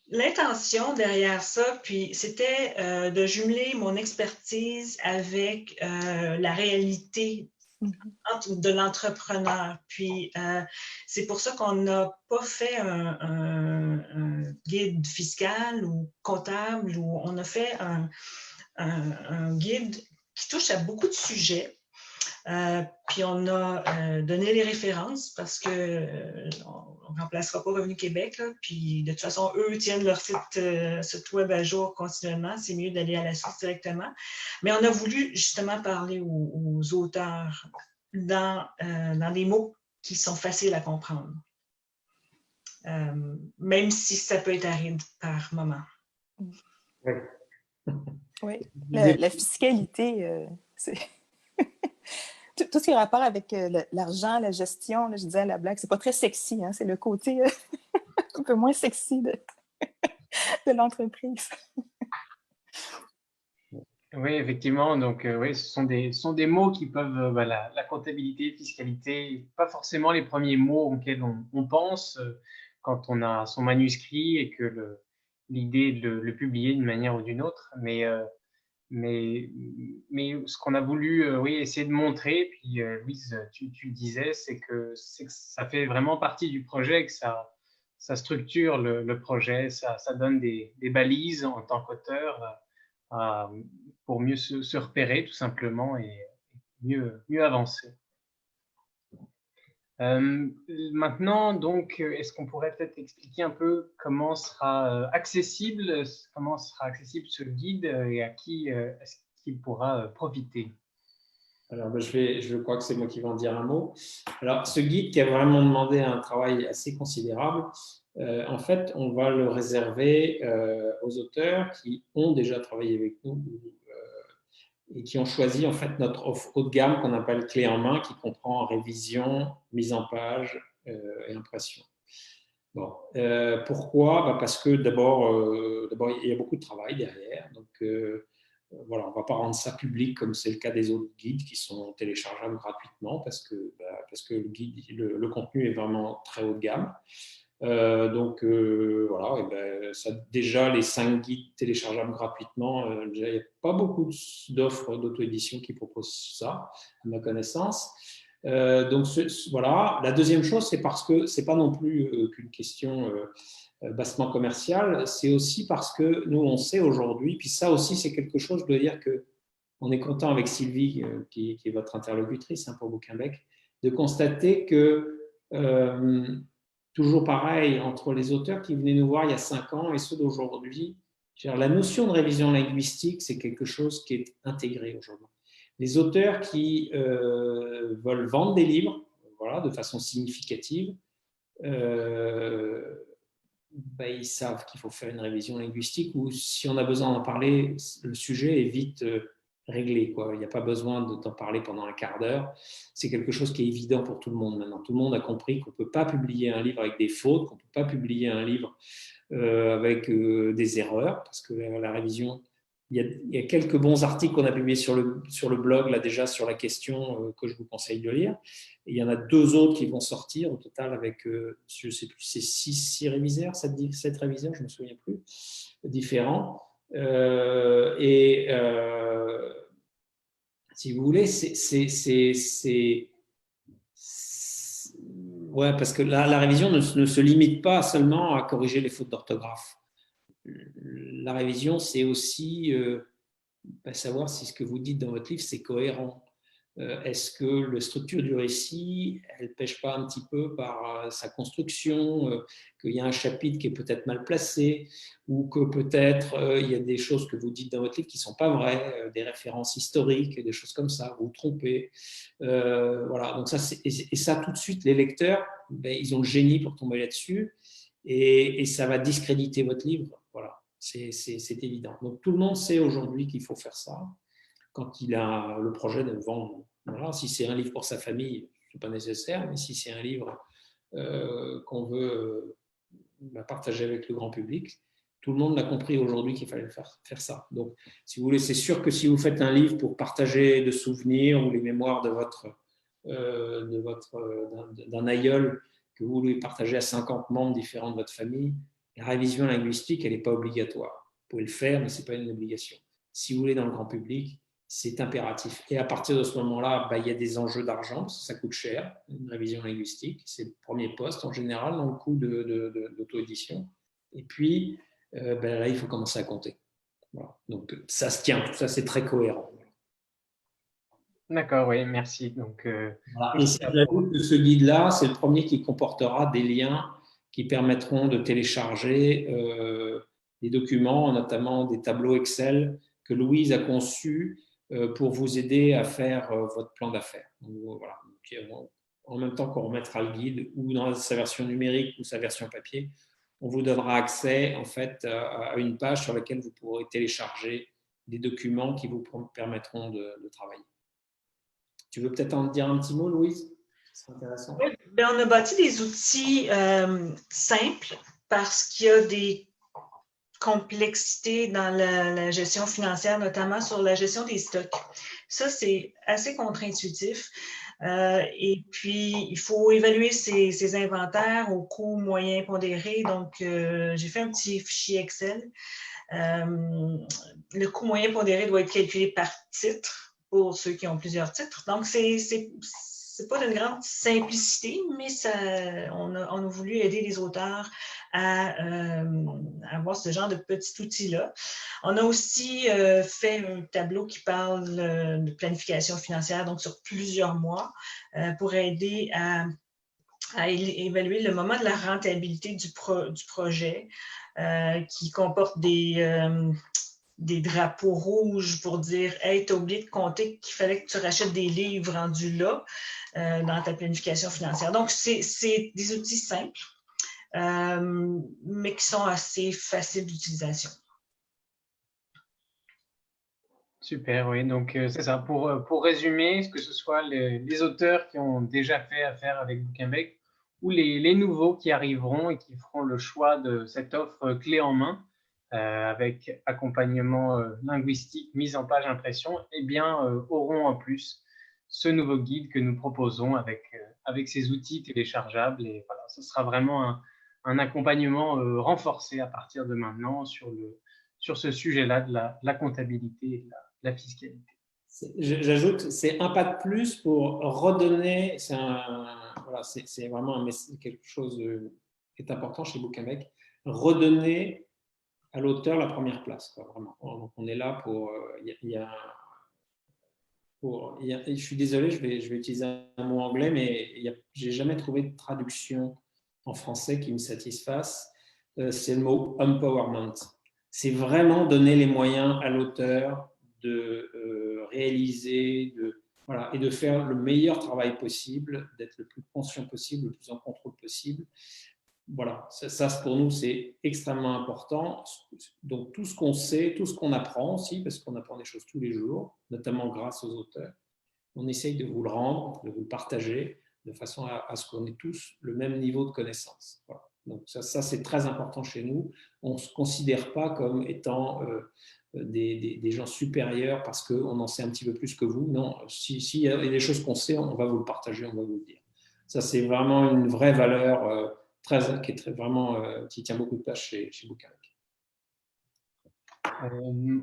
L'intention derrière ça, puis c'était de jumeler mon expertise avec la réalité de l'entrepreneur. Puis c'est pour ça qu'on n'a pas fait un guide fiscal ou comptable, ou on a fait un guide qui touche à beaucoup de sujets. Puis on a donné les références parce que on ne remplacera pas Revenu Québec. Là, puis de toute façon, eux tiennent leur site web à jour continuellement. C'est mieux d'aller à la source directement. Mais on a voulu justement parler aux auteurs dans des mots qui sont faciles à comprendre. Même si ça peut être aride par moment. Oui. Oui, la fiscalité, c'est... Tout ce qui a rapport avec l'argent, la gestion, là, je disais à la blague, c'est pas très sexy, hein, c'est le côté un peu moins sexy de l'entreprise. Oui, effectivement. Donc, oui, ce sont des mots qui peuvent, la comptabilité, fiscalité, pas forcément les premiers mots auxquels on pense quand on a son manuscrit et que l'idée est de le publier d'une manière ou d'une autre. Mais ce qu'on a voulu, oui, essayer de montrer, puis Louise, tu le disais, c'est que ça fait vraiment partie du projet, que ça structure le projet, ça donne des balises en tant qu'auteur pour mieux se repérer tout simplement et mieux avancer. Maintenant, donc, est-ce qu'on pourrait peut-être expliquer un peu comment sera accessible ce guide et à qui est-ce qu'il pourra profiter? Alors, je crois que c'est moi qui vais en dire un mot. Alors, ce guide qui a vraiment demandé un travail assez considérable, en fait, on va le réserver aux auteurs qui ont déjà travaillé avec nous et qui ont choisi en fait notre offre haut de gamme qu'on appelle clé en main, qui comprend révision, mise en page et impression. Bon, pourquoi? Parce que d'abord, il y a beaucoup de travail derrière. Donc, voilà, on ne va pas rendre ça public comme c'est le cas des autres guides qui sont téléchargeables gratuitement parce que le contenu est vraiment très haut de gamme. Donc voilà, déjà les 5 guides téléchargeables gratuitement, il n'y a pas beaucoup d'offres d'auto-édition qui proposent ça, à ma connaissance. Donc voilà. La deuxième chose, c'est parce que ce n'est pas non plus qu'une question bassement commerciale, c'est aussi parce que nous, on sait aujourd'hui, puis ça aussi, c'est quelque chose, je dois dire qu'on est content avec Sylvie, qui est votre interlocutrice pour Bouquinbec, de constater que toujours pareil, entre les auteurs qui venaient nous voir il y a 5 ans et ceux d'aujourd'hui, la notion de révision linguistique, c'est quelque chose qui est intégré aujourd'hui. Les auteurs qui veulent vendre des livres, voilà, de façon significative, ils savent qu'il faut faire une révision linguistique ou si on a besoin d'en parler, le sujet est vite réglé, quoi. Il n'y a pas besoin d'en parler pendant un quart d'heure. C'est quelque chose qui est évident pour tout le monde maintenant. Tout le monde a compris qu'on ne peut pas publier un livre avec des fautes, qu'on ne peut pas publier un livre avec des erreurs, parce que la révision, il y a quelques bons articles qu'on a publiés sur le blog, là déjà, sur la question que je vous conseille de lire. Et il y en a 2 autres qui vont sortir au total avec, je ne sais plus, c'est 6 réviseurs, 7 réviseurs, je ne me souviens plus, différents. Si vous voulez, ouais, parce que la révision ne se limite pas seulement à corriger les fautes d'orthographe. La révision, c'est aussi savoir si ce que vous dites dans votre livre, c'est cohérent. Est-ce que la structure du récit, elle ne pêche pas un petit peu par sa construction, qu'il y a un chapitre qui est peut-être mal placé, ou que peut-être il y a des choses que vous dites dans votre livre qui ne sont pas vraies, des références historiques, des choses comme ça, vous vous trompez. Voilà, donc ça, et ça, tout de suite, les lecteurs, ils ont le génie pour tomber là-dessus, et ça va discréditer votre livre. Voilà, c'est évident. Donc tout le monde sait aujourd'hui qu'il faut faire ça quand il a le projet de vendre. Voilà, si c'est un livre pour sa famille, ce n'est pas nécessaire, mais si c'est un livre qu'on veut partager avec le grand public, tout le monde l'a compris aujourd'hui qu'il fallait faire ça. Donc, si vous voulez, c'est sûr que si vous faites un livre pour partager de souvenirs ou les mémoires de votre d'un aïeul que vous voulez partager à 50 membres différents de votre famille, la révision linguistique, elle n'est pas obligatoire. Vous pouvez le faire, mais ce n'est pas une obligation. Si vous voulez dans le grand public, c'est impératif. Et à partir de ce moment-là, il y a des enjeux d'argent, parce que ça coûte cher, une révision linguistique. C'est le premier poste en général dans le coût d'auto-édition. Et puis, là, il faut commencer à compter. Voilà. Donc, ça se tient, ça c'est très cohérent. D'accord, oui, merci. Donc, voilà. Et j'ajoute que ce guide-là, c'est le premier qui comportera des liens qui permettront de télécharger des documents, notamment des tableaux Excel que Louise a conçus pour vous aider à faire votre plan d'affaires. Voilà. Donc, en même temps qu'on remettra le guide ou dans sa version numérique ou sa version papier, on vous donnera accès en fait à une page sur laquelle vous pourrez télécharger des documents qui vous permettront de travailler. Tu veux peut-être en dire un petit mot, Louise? C'est intéressant. Oui, on a bâti des outils simples parce qu'il y a des complexités dans la gestion financière, notamment sur la gestion des stocks. Ça, c'est assez contre-intuitif. Et puis, il faut évaluer ces inventaires au coût moyen pondéré. Donc, j'ai fait un petit fichier Excel. Le coût moyen pondéré doit être calculé par titre pour ceux qui ont plusieurs titres. Donc, c'est pas d'une grande simplicité, mais on a voulu aider les auteurs à avoir ce genre de petit outil-là. On a aussi fait un tableau qui parle de planification financière, donc sur plusieurs mois, pour aider à évaluer le moment de la rentabilité du projet, qui comporte des drapeaux rouges pour dire « Hey, tu as oublié de compter qu'il fallait que tu rachètes des livres rendus là dans ta planification financière. » Donc, c'est des outils simples, mais qui sont assez faciles d'utilisation. Super, oui. Donc, c'est ça. Pour résumer, que ce soit les auteurs qui ont déjà fait affaire avec Bouquinbec ou les nouveaux qui arriveront et qui feront le choix de cette offre clé en main, avec accompagnement linguistique, mise en page impression, eh bien, auront en plus ce nouveau guide que nous proposons avec ces outils téléchargeables. Et voilà, ce sera vraiment un accompagnement renforcé à partir de maintenant sur ce sujet-là de la comptabilité et de la fiscalité. J'ajoute, c'est un pas de plus pour redonner, c'est vraiment quelque chose qui est important chez Bouquinbec, redonner à l'auteur la première place, quoi, vraiment. Donc on est là pour, je suis désolé, je vais utiliser un mot anglais, mais j'ai jamais trouvé de traduction en français qui me satisfasse. C'est le mot empowerment. C'est vraiment donner les moyens à l'auteur de réaliser, et de faire le meilleur travail possible, d'être le plus conscient possible, le plus en contrôle possible. Voilà, ça pour nous, c'est extrêmement important. Donc, tout ce qu'on sait, tout ce qu'on apprend aussi, parce qu'on apprend des choses tous les jours, notamment grâce aux auteurs, on essaye de vous le rendre, de vous le partager, de façon à ce qu'on ait tous le même niveau de connaissance. Voilà. Donc, ça c'est très important chez nous. On ne se considère pas comme étant des gens supérieurs parce qu'on en sait un petit peu plus que vous. Non, s'il y a des choses qu'on sait, on va vous le partager, on va vous le dire. Ça, c'est vraiment une vraie valeur qui tient beaucoup de place chez Bouquinbec.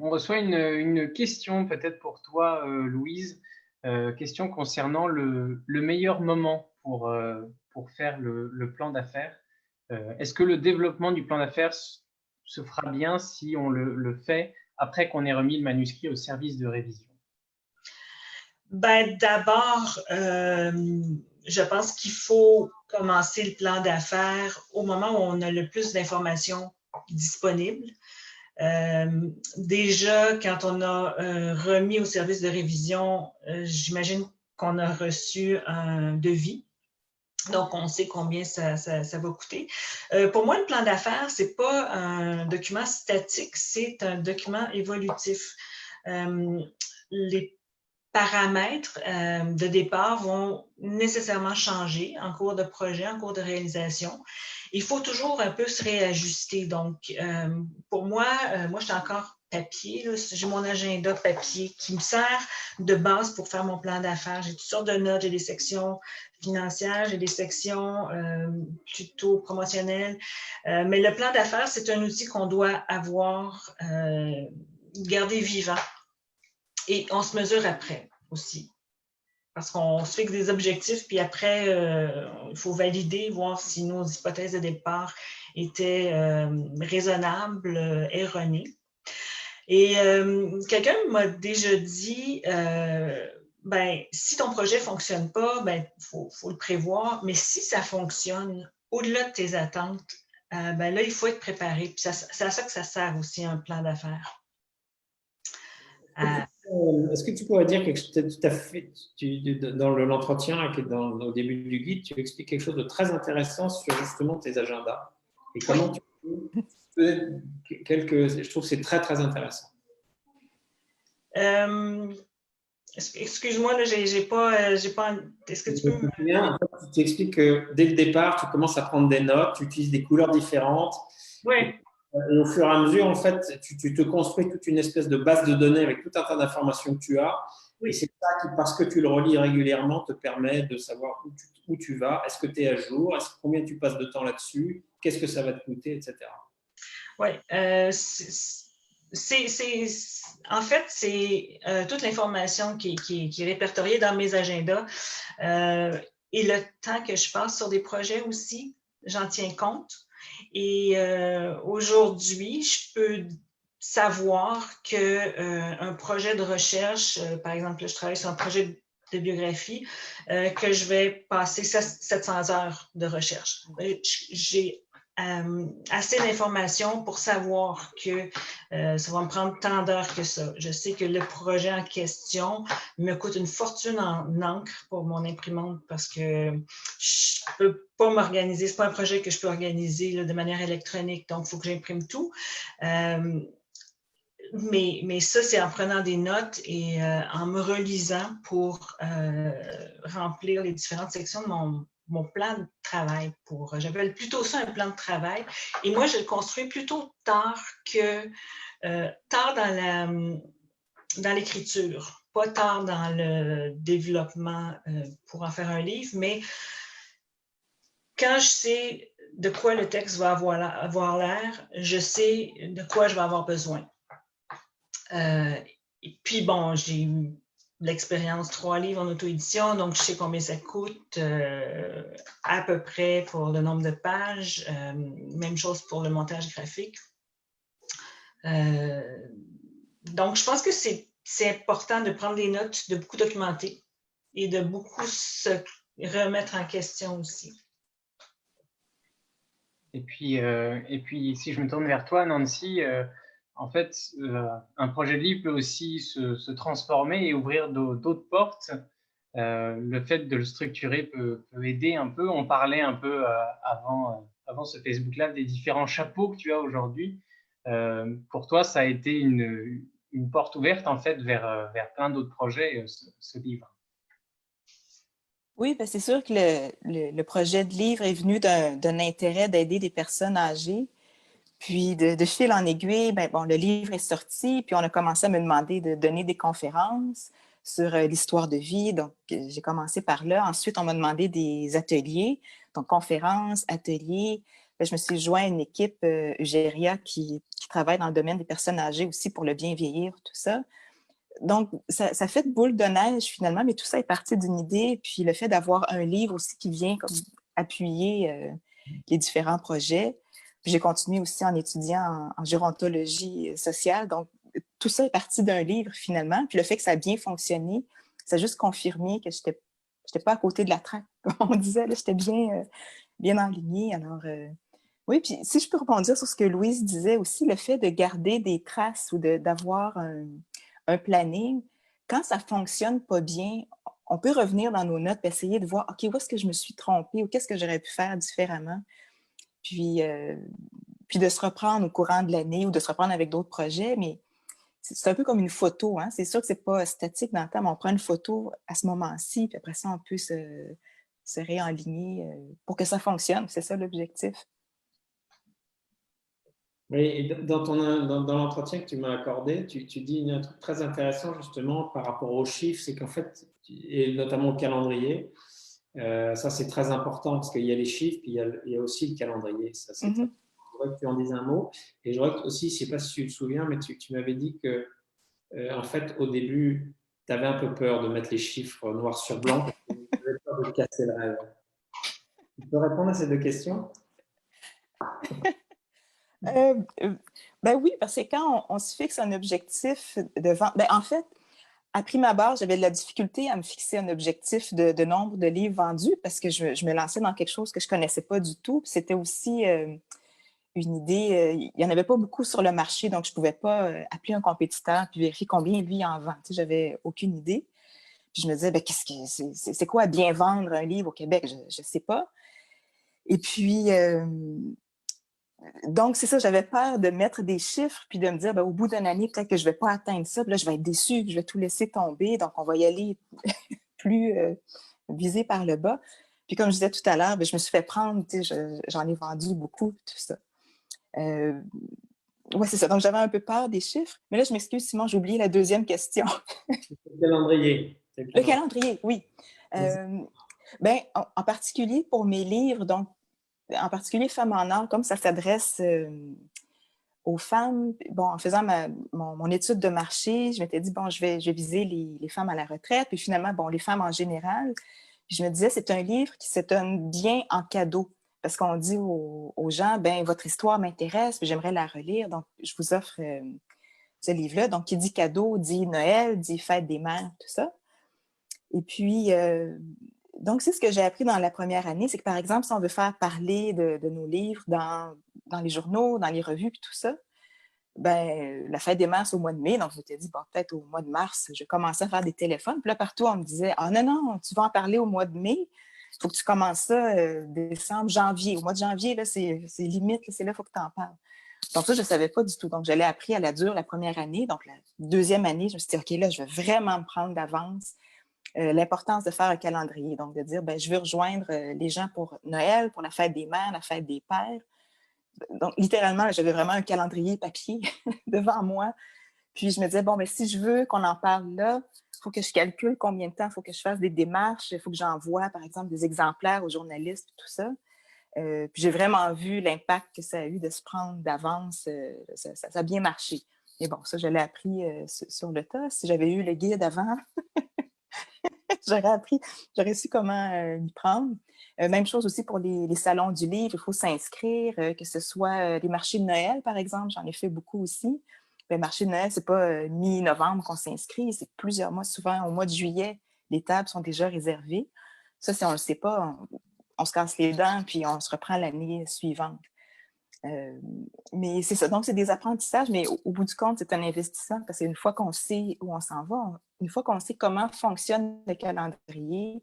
On reçoit une question peut-être pour toi, Louise, question concernant le meilleur moment pour faire le plan d'affaires. Est-ce que le développement du plan d'affaires se fera bien si on le fait après qu'on ait remis le manuscrit au service de révision? D'abord, je pense qu'il faut commencer le plan d'affaires au moment où on a le plus d'informations disponibles. Déjà, quand on a remis au service de révision, j'imagine qu'on a reçu un devis. Donc, on sait combien ça va coûter. Pour moi, le plan d'affaires, ce n'est pas un document statique, c'est un document évolutif. Les paramètres de départ vont nécessairement changer en cours de projet, en cours de réalisation. Il faut toujours un peu se réajuster. Donc, pour moi, je suis encore papier. J'ai mon agenda papier qui me sert de base pour faire mon plan d'affaires. J'ai toutes sortes de notes, j'ai des sections financières, j'ai des sections plutôt promotionnelles. Mais le plan d'affaires, c'est un outil qu'on doit avoir, garder vivant. Et on se mesure après aussi. Parce qu'on se fixe des objectifs, puis après, il faut valider, voir si nos hypothèses de départ étaient raisonnables, erronées. Et quelqu'un m'a déjà dit, ben, si ton projet ne fonctionne pas, ben, faut le prévoir, mais si ça fonctionne au-delà de tes attentes, ben là, il faut être préparé. Puis c'est à ça que ça sert aussi un plan d'affaires. Est-ce que tu pourrais dire que tu as fait, dans l'entretien, au début du guide, tu expliques quelque chose de très intéressant sur justement tes agendas et comment tu peux, je trouve que c'est très, très intéressant. Excuse-moi, là, j'ai pas. Est-ce que tu peux En fait, tu expliques que dès le départ, tu commences à prendre des notes, tu utilises des couleurs différentes. Oui. Et au fur et à mesure, en fait, tu te construis toute une espèce de base de données avec tout un tas d'informations que tu as. Oui. Et c'est ça qui, parce que tu le relis régulièrement, te permet de savoir où tu vas. Est-ce que tu es à jour? Combien tu passes de temps là-dessus? Qu'est-ce que ça va te coûter, etc. Oui. En fait, c'est toute l'information qui est répertoriée dans mes agendas et le temps que je passe sur des projets aussi, j'en tiens compte. Et aujourd'hui, je peux savoir qu'un projet de recherche, par exemple, là, je travaille sur un projet de biographie, que je vais passer 700 heures de recherche. J'ai assez d'informations pour savoir que ça va me prendre tant d'heures que ça. Je sais que le projet en question me coûte une fortune en encre pour mon imprimante parce que je ne peux pas m'organiser. Ce n'est pas un projet que je peux organiser là, de manière électronique, donc il faut que j'imprime tout. Mais ça, c'est en prenant des notes et en me relisant pour remplir les différentes sections de mon plan de travail. J'appelle plutôt ça un plan de travail. Et moi, je le construis plutôt tard dans l'écriture, pas tard dans le développement pour en faire un livre, mais quand je sais de quoi le texte va avoir l'air, je sais de quoi je vais avoir besoin. Et puis, bon, j'ai eu l'expérience 3 livres en auto-édition, donc je sais combien ça coûte à peu près pour le nombre de pages. Même chose pour le montage graphique. Donc, je pense que c'est important de prendre des notes, de beaucoup documenter et de beaucoup se remettre en question aussi. Et puis, si je me tourne vers toi, Nancy, en fait, un projet de livre peut aussi se transformer et ouvrir d'autres portes. Le fait de le structurer peut aider un peu. On parlait un peu avant ce Facebook Live des différents chapeaux que tu as aujourd'hui. Pour toi, ça a été une porte ouverte en fait vers plein d'autres projets, ce livre. Oui, ben c'est sûr que le projet de livre est venu d'un intérêt d'aider des personnes âgées. Puis, de fil en aiguille, ben, bon, le livre est sorti, puis on a commencé à me demander de donner des conférences sur l'histoire de vie. Donc, j'ai commencé par là. Ensuite, on m'a demandé des ateliers, donc conférences, ateliers. Ben, je me suis joint à une équipe Eugéria qui travaille dans le domaine des personnes âgées aussi pour le bien vieillir, tout ça. Donc, ça fait de boule de neige finalement, mais tout ça est parti d'une idée. Puis le fait d'avoir un livre aussi qui vient comme appuyer les différents projets. Puis j'ai continué aussi en étudiant en gérontologie sociale. Donc, tout ça est parti d'un livre finalement. Puis le fait que ça a bien fonctionné, ça a juste confirmé que je n'étais pas à côté de la traque, comme on disait. J'étais bien enlignée. Alors, oui, puis si je peux rebondir sur ce que Louise disait aussi, le fait de garder des traces ou d'avoir un planning, quand ça ne fonctionne pas bien, on peut revenir dans nos notes et essayer de voir, OK, où est-ce que je me suis trompée ou qu'est-ce que j'aurais pu faire différemment? Puis de se reprendre au courant de l'année ou de se reprendre avec d'autres projets, mais c'est un peu comme une photo. Hein? C'est sûr que ce n'est pas statique dans le temps, mais on prend une photo à ce moment-ci, puis après ça, on peut se réaligner pour que ça fonctionne. C'est ça l'objectif. Oui, et dans l'entretien que tu m'as accordé, tu dis un truc très intéressant justement par rapport aux chiffres, c'est qu'en fait, et notamment au calendrier, ça c'est très important parce qu'il y a les chiffres, puis il y a aussi le calendrier. Ça, c'est très... Je voudrais que tu en dises un mot. Et je voudrais aussi, je ne sais pas si tu te souviens, mais tu m'avais dit que en fait, au début, tu avais un peu peur de mettre les chiffres noir sur blanc parce que tu avais peur de te casser le rêve. Tu peux répondre à ces deux questions? Euh, euh, ben oui, parce que quand on se fixe un objectif de vente, ben en fait, à prime abord, j'avais de la difficulté à me fixer un objectif de nombre de livres vendus parce que je me lançais dans quelque chose que je ne connaissais pas du tout. C'était aussi une idée, il n'y en avait pas beaucoup sur le marché, donc je ne pouvais pas appeler un compétiteur puis vérifier combien lui en vend. Tu sais, j'avais aucune idée. Puis je me disais, ben, c'est quoi bien vendre un livre au Québec? Je ne sais pas. Et puis, donc, c'est ça, j'avais peur de mettre des chiffres puis de me dire, ben, au bout d'une année, peut-être que je ne vais pas atteindre ça. Puis là, je vais être déçue, je vais tout laisser tomber. Donc, on va y aller plus visé par le bas. Puis, comme je disais tout à l'heure, ben, je me suis fait prendre, tu sais, j'en ai vendu beaucoup, tout ça. Oui, c'est ça. Donc, j'avais un peu peur des chiffres. Mais là, je m'excuse, Simon, j'ai oublié la deuxième question. Le calendrier. Le calendrier, oui. Ben, en particulier pour mes livres, donc, en particulier Femmes en or, comme ça s'adresse aux femmes, bon, en faisant mon étude de marché, je m'étais dit, bon, je vais viser les femmes à la retraite, puis finalement, bon, les femmes en général. Puis je me disais, c'est un livre qui se donne bien en cadeau, parce qu'on dit aux gens, ben votre histoire m'intéresse, puis j'aimerais la relire, donc je vous offre ce livre-là. Donc, qui dit cadeau, dit Noël, dit fête des mères, tout ça. Et puis, donc, c'est ce que j'ai appris dans la première année, c'est que, par exemple, si on veut faire parler de nos livres dans les journaux, dans les revues, puis tout ça, ben, la fête des mères, c'est au mois de mai. Donc, je m'étais dit, bon, peut-être au mois de mars, je commençais à faire des téléphones. Puis là, partout, on me disait, ah non, non, tu vas en parler au mois de mai. Il faut que tu commences ça décembre, janvier. Au mois de janvier, là, c'est limite, c'est là, il faut que tu en parles. Donc, ça, je ne savais pas du tout. Donc, je l'ai appris à la dure la première année. Donc, la deuxième année, je me suis dit, OK, là, je vais vraiment me prendre d'avance l'importance de faire un calendrier. Donc, de dire, ben, je veux rejoindre les gens pour Noël, pour la fête des mères, la fête des pères. Donc, littéralement, j'avais vraiment un calendrier papier devant moi. Puis, je me disais, bon, mais si je veux qu'on en parle là, il faut que je calcule combien de temps, il faut que je fasse des démarches, il faut que j'envoie, par exemple, des exemplaires aux journalistes, tout ça. Puis, j'ai vraiment vu l'impact que ça a eu de se prendre d'avance. Ça a bien marché. Et bon, ça, je l'ai appris sur le tas. Si j'avais eu le guide avant, j'aurais su comment m'y prendre. Même chose aussi pour les salons du livre, il faut s'inscrire, que ce soit les marchés de Noël, par exemple, j'en ai fait beaucoup aussi. Le marché de Noël, c'est pas mi-novembre qu'on s'inscrit, c'est plusieurs mois, souvent au mois de juillet, les tables sont déjà réservées. Ça, si on ne le sait pas, on se casse les dents, puis on se reprend l'année suivante. Mais c'est ça, donc c'est des apprentissages, mais au bout du compte, c'est un investissement parce qu'une fois qu'on sait où on s'en va, une fois qu'on sait comment fonctionne le calendrier,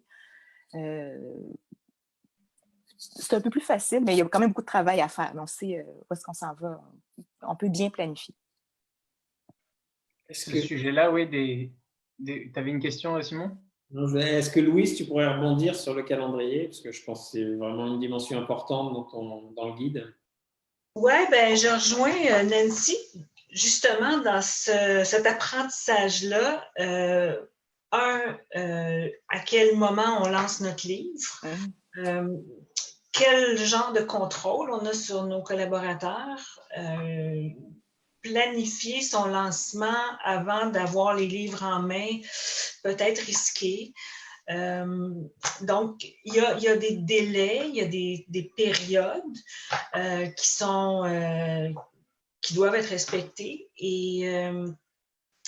c'est un peu plus facile, mais il y a quand même beaucoup de travail à faire. On sait où est-ce qu'on s'en va. On peut bien planifier. Ce sujet-là, oui, tu avais une question, Simon? Est-ce que Louise, tu pourrais rebondir sur le calendrier? Parce que je pense que c'est vraiment une dimension importante dans le guide. Oui, ben, je rejoins Nancy, justement, dans cet apprentissage-là. À quel moment on lance notre livre? Quel genre de contrôle on a sur nos collaborateurs? Planifier son lancement avant d'avoir les livres en main peut être risqué. Donc, il y a des délais, il y a des périodes qui doivent être respectées et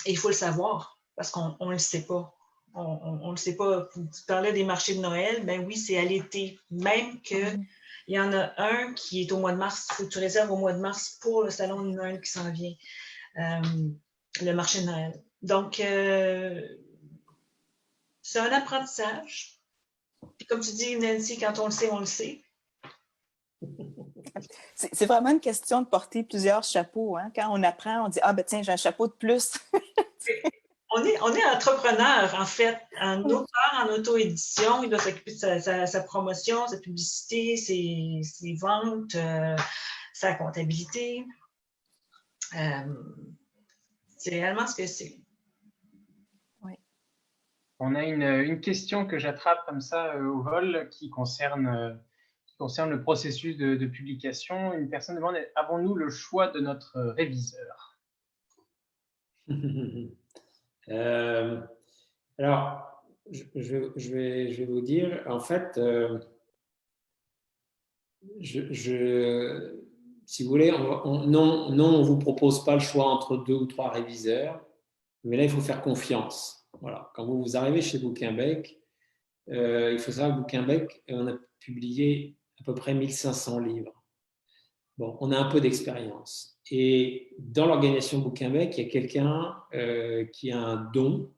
il faut le savoir parce qu'on ne le sait pas. On ne le sait pas. Tu parlais des marchés de Noël, ben oui, c'est à l'été. Même qu'il y en a un qui est au mois de mars, il faut que tu réserves au mois de mars pour le salon de Noël qui s'en vient, le marché de Noël. Donc, c'est un apprentissage. Puis comme tu dis, Nancy, quand on le sait, on le sait. C'est vraiment une question de porter plusieurs chapeaux. Hein? Quand on apprend, on dit « Ah, ben tiens, j'ai un chapeau de plus. » On est entrepreneur, en fait. Un auteur en auto-édition, il doit s'occuper de sa promotion, sa publicité, ses ventes, sa comptabilité. C'est réellement ce que c'est. On a une question que j'attrape comme ça au vol qui concerne le processus de publication. Une personne demande, avons-nous le choix de notre réviseur? Alors, je vais vous dire, en fait, si vous voulez, non, on ne vous propose pas le choix entre 2 ou 3 réviseurs, mais là, il faut faire confiance. Voilà. Quand vous arrivez chez Bouquin-Bec, il faut savoir que Bouquin-Bec, on a publié à peu près 1500 livres. Bon, on a un peu d'expérience. Et dans l'organisation Bouquin-Bec, il y a quelqu'un qui a un don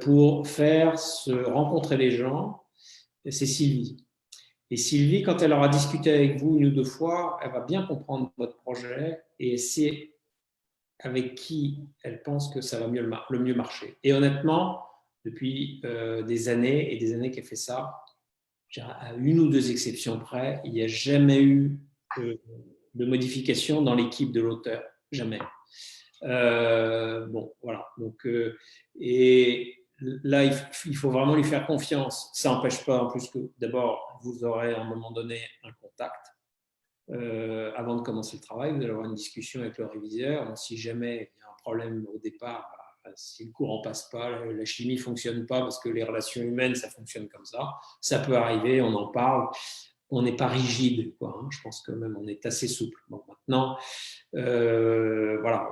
pour faire se rencontrer les gens, c'est Sylvie. Et Sylvie, quand elle aura discuté avec vous 1 ou 2 fois, elle va bien comprendre votre projet et c'est avec qui elle pense que ça va le mieux marcher. Et honnêtement, depuis des années et des années qu'elle fait ça, à 1 ou 2 exceptions près, il n'y a jamais eu de modification dans l'équipe de l'auteur. Jamais. Bon, voilà. Donc, et là, il faut vraiment lui faire confiance. Ça n'empêche pas, en plus, que d'abord, vous aurez à un moment donné un contact. Avant de commencer le travail, vous allez avoir une discussion avec le réviseur. Donc, si jamais il y a un problème au départ, si le courant ne passe pas, la chimie ne fonctionne pas, parce que les relations humaines, ça fonctionne comme ça peut arriver, on en parle. On n'est pas rigide, quoi, hein. Je pense que même on est assez souple. Bon, maintenant, voilà,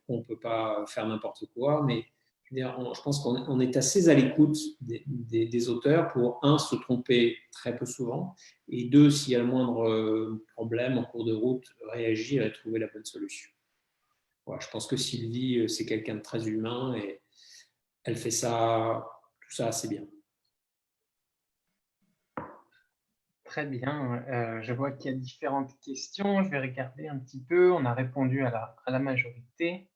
on ne peut pas faire n'importe quoi, mais je pense qu'on est assez à l'écoute des auteurs pour, 1, se tromper très peu souvent, et 2, s'il y a le moindre problème en cours de route, réagir et trouver la bonne solution. Voilà, je pense que Sylvie, c'est quelqu'un de très humain et elle fait tout ça assez bien. Très bien. Je vois qu'il y a différentes questions. Je vais regarder un petit peu. On a répondu à la majorité.